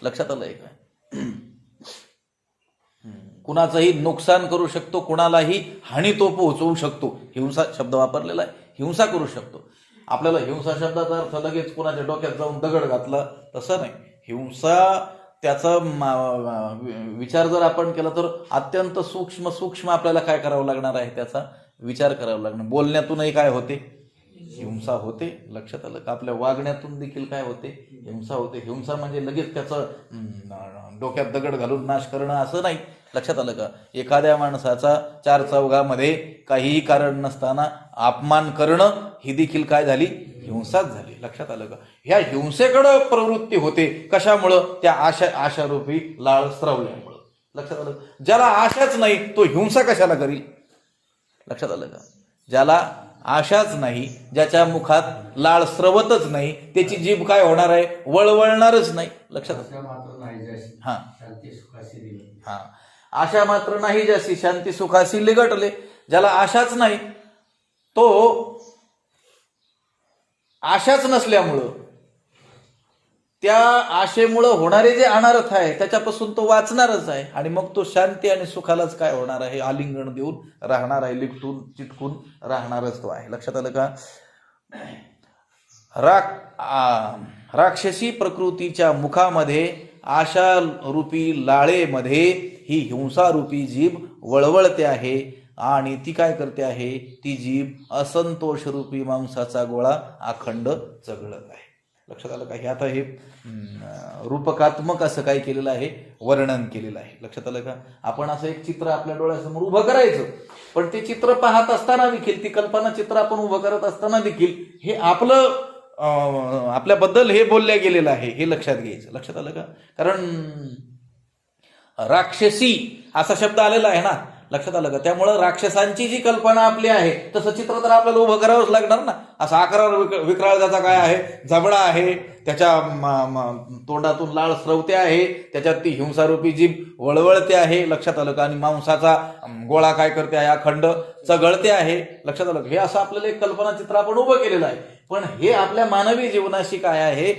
लक्षात आलंय का? कुणाचंही नुकसान करू शकतो, कुणालाही हानी तो पोहोचवू शकतो. हिंसा शब्द वापरलेला आहे, हिंसा करू शकतो. आपल्याला हिंसा शब्दाचा अर्थ लगेच कुणाच्या डोक्यात जाऊन दगड घातला तसं नाही. हिंसा त्याचा विचार जर आपण केला तर अत्यंत सूक्ष्म आपल्याला काय करावं लागणार आहे, त्याचा विचार करावा लागणार. बोलण्यातूनही काय होते, हिंसा होते. लक्षात आलं का? आपल्या वागण्यातून देखील काय होते, हिंसा होते. हिंसा म्हणजे लगेच त्याचं डोक्यात दगड घालून नाश करणं असं नाही. लक्षात आलं का? एखाद्या माणसाचा चार चौघामध्ये काहीही कारण नसताना अपमान करणं ही देखील काय झाली, हिंसाच झाली. लक्षात आलं का? ह्या हिंसेकडं प्रवृत्ती होते. कशामुळं? त्या आशारूपी लाळ स्रवल्यामुळं. लक्षात आलं? ज्याला आशाच नाही तो हिंसा कशाला करील? लक्षात आलं का? ज्याला आशाच नाही, ज्याच्या मुखात लाळ स्रवतच नाही, त्याची जीभ काय होणार आहे, वळवळणारच नाही. लक्षात हा हा आशा मात्र नाही जासी शांती सुखासी लिगटले. ज्याला आशाच नाही, तो आशाच नसल्यामुळं, त्या आशेमुळं होणारे जे अनर्थ आहे त्याच्यापासून तो वाचणारच आहे. आणि मग तो शांती आणि सुखालाच काय होणार आहे, आलिंगन देऊन राहणार आहे, लिपटून चिटकून राहणारच तो आहे. लक्षात आलं का? राक्षसी प्रकृतीच्या मुखामध्ये आशा रूपी लाळेमध्ये ही हिंसारूपी जीभ वळवळते आहे आणि ती काय करते आहे, ती जीभ असंतोष रूपी मांसाचा गोळा अखंड चघळत आहे. लक्षात आलं का? हे आता हे रूपकात्मक असं काय केलेलं आहे, वर्णन केलेलं आहे. लक्षात आलं का? आपण असं एक चित्र आपल्या डोळ्यासमोर उभं करायचं, पण ते चित्र पाहत असताना देखील, ती कल्पना चित्र आपण उभं करत असताना देखील हे आपल्याबद्दल हे बोलल्या गेलेलं आहे, हे लक्षात घ्यायचं. लक्षात आलं का? कारण राक्षसी असा शब्द आलेला आहे ना. लक्षात आलं का? त्यामुळं राक्षसांची जी कल्पना आपली आहे तसं चित्र तर आपल्याला उभं करावंच लागणार ना. असा आकारावर विक्राळ त्याचा काय आहे, जबडा आहे, त्याच्या तोंडातून लाळ स्रवते आहे, त्याच्यात ती हिंसारूपी जीभ वळवळते आहे. लक्षात आलं का? आणि मांसाचा गोळा काय करते आहे, अखंड चघळते आहे. लक्षात आलं का? हे असं आपल्याला एक कल्पना चित्र आपण उभं केलेलं आहे, पण हे आपल्या मानवी जीवनाशी काय आहे,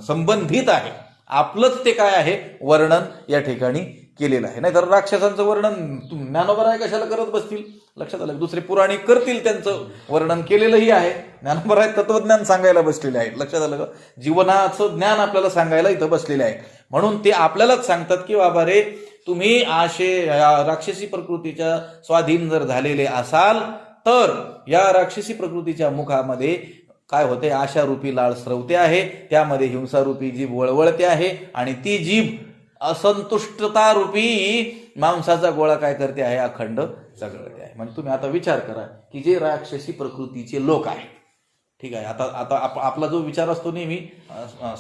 संबंधित आहे. आपलंच ते काय आहे, वर्णन या ठिकाणी केलेलं आहे. नाहीतर राक्षसांचं वर्णन ज्ञानोबराय कशाला करत बसतील? लक्षात आलं? दुसरे पुराणिक करतील, त्यांचं वर्णन केलेलंही आहे. ज्ञानोबराय तत्वज्ञान सांगायला बसलेले आहे. लक्षात आलं का? जीवनाचं ज्ञान आपल्याला सांगायला इथं बसलेले आहे. म्हणून ते आपल्यालाच सांगतात की बाबा रे, तुम्ही राक्षसी प्रकृतीच्या स्वाधीन जर झालेले असाल तर या राक्षसी प्रकृतीच्या मुखामध्ये काय होते, आशारूपी लाळ स्रवते आहे, त्यामध्ये हिंसारूपी जीभ वळवळते आहे आणि ती जीभ असंतुष्टता रूपी मांसाचा गोळा काय करते आहे, अखंड चघळते आहे. म्हणजे तुम्ही आता विचार करा की जे राक्षसी प्रकृतीचे लोक आहेत, ठीक आहे, आता आपला जो विचार असतो नेहमी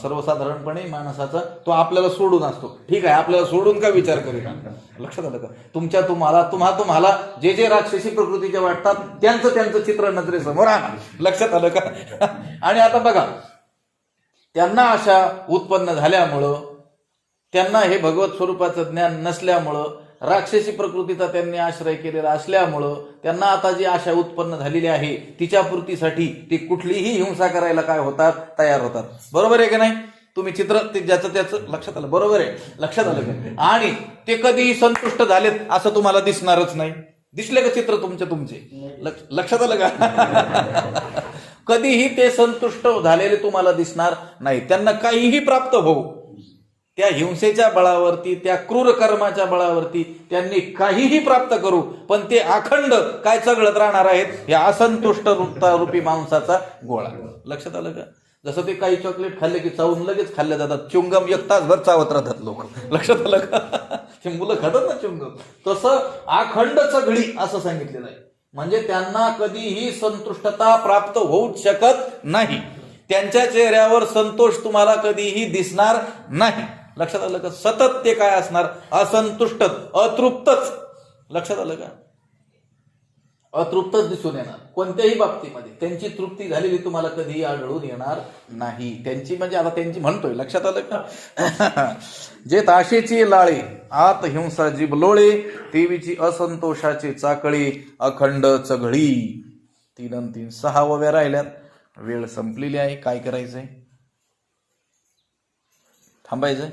सर्वसाधारणपणे माणसाचा, तो आपल्याला सोडून असतो. ठीक आहे, आपल्याला सोडून का विचार करेल? लक्षात आलं का? तुम्हाला जे जे राक्षसी प्रकृतीचे वाटतात त्यांचं चित्र नजरेसमोर आणा. लक्षात आलं का? आणि आता बघा, त्यांना आशा उत्पन्न झाल्यामुळं, त्यांना हे भगवत स्वरूपाचं ज्ञान नसल्यामुळं, राक्षसी प्रकृतीचा त्यांनी आश्रय केलेला असल्यामुळं त्यांना आता जी आशा उत्पन्न झालेली आहे तिच्या पूर्तीसाठी ते कुठलीही हिंसा करायला काय होतात, तयार होतात. बरोबर आहे की नाही? तुम्ही चित्र ज्याचं त्याचं लक्षात आलं, बरोबर आहे? लक्षात आलं का? आणि ते कधीही संतुष्ट झालेत असं तुम्हाला दिसणारच नाही. दिसले का चित्र तुमचे? लक्षात आलं का? कधीही ते संतुष्ट झालेले तुम्हाला दिसणार नाही. त्यांना काहीही प्राप्त होऊ, त्या हिंसेच्या बळावरती, त्या क्रूर कर्माच्या बळावरती त्यांनी काहीही प्राप्त करू, पण ते अखंड काय चघळत राहणार आहेत या असंतुष्ट रूपी मांसाचा गोळा. लक्षात आलं का? जसं ते काही चॉकलेट खाल्ले की चावून लगेच खाल्ले जातात, च्युंगम 1 तासभर चावत राहतात लोक. लक्षात आलं का? ते मुलं खातात ना च्युंगम, तसं अखंड चघळी असं सांगितलेलं आहे. म्हणजे त्यांना कधीही संतुष्टता प्राप्त होऊच शकत नाही. त्यांच्या चेहऱ्यावर संतोष तुम्हाला कधीही दिसणार नाही. लक्षात आलं का? सतत ते काय असणार? असंतुष्ट, अतृप्तच. लक्षात आलं का? अतृप्तच दिसून येणार कोणत्याही बाबतीमध्ये. त्यांची तृप्ती झालेली तुम्हाला कधीही आढळून येणार नाही. त्यांची म्हणजे आता त्यांची म्हणतोय. लक्षात आलं का? जे ताशेची लाळे आत हिंसा जीभ लोळे, देवीची असंतोषाची चाकळी अखंड चघळी. 3 आणि 3 6 ओव्या राहिल्यात. वेळ संपलेली आहे. काय करायचंय? थांबायचंय?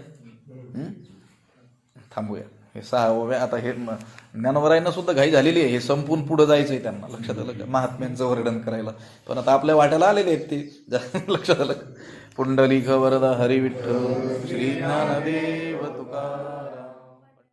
थांबूया. हे 6 ओव्या. आता हे ज्ञानवरायांना सुद्धा घाई झालेली आहे. हे संपून पुढे जायचंय त्यांना. लक्षात आलं का? महात्म्यांचं वर्णन करायला. पण आता आपल्या वाट्याला आलेले आहेत ते. लक्षात आलं का? पुंडलिक वरदा हरी विठ्ठल श्री ज्ञानदेव तुकाराम.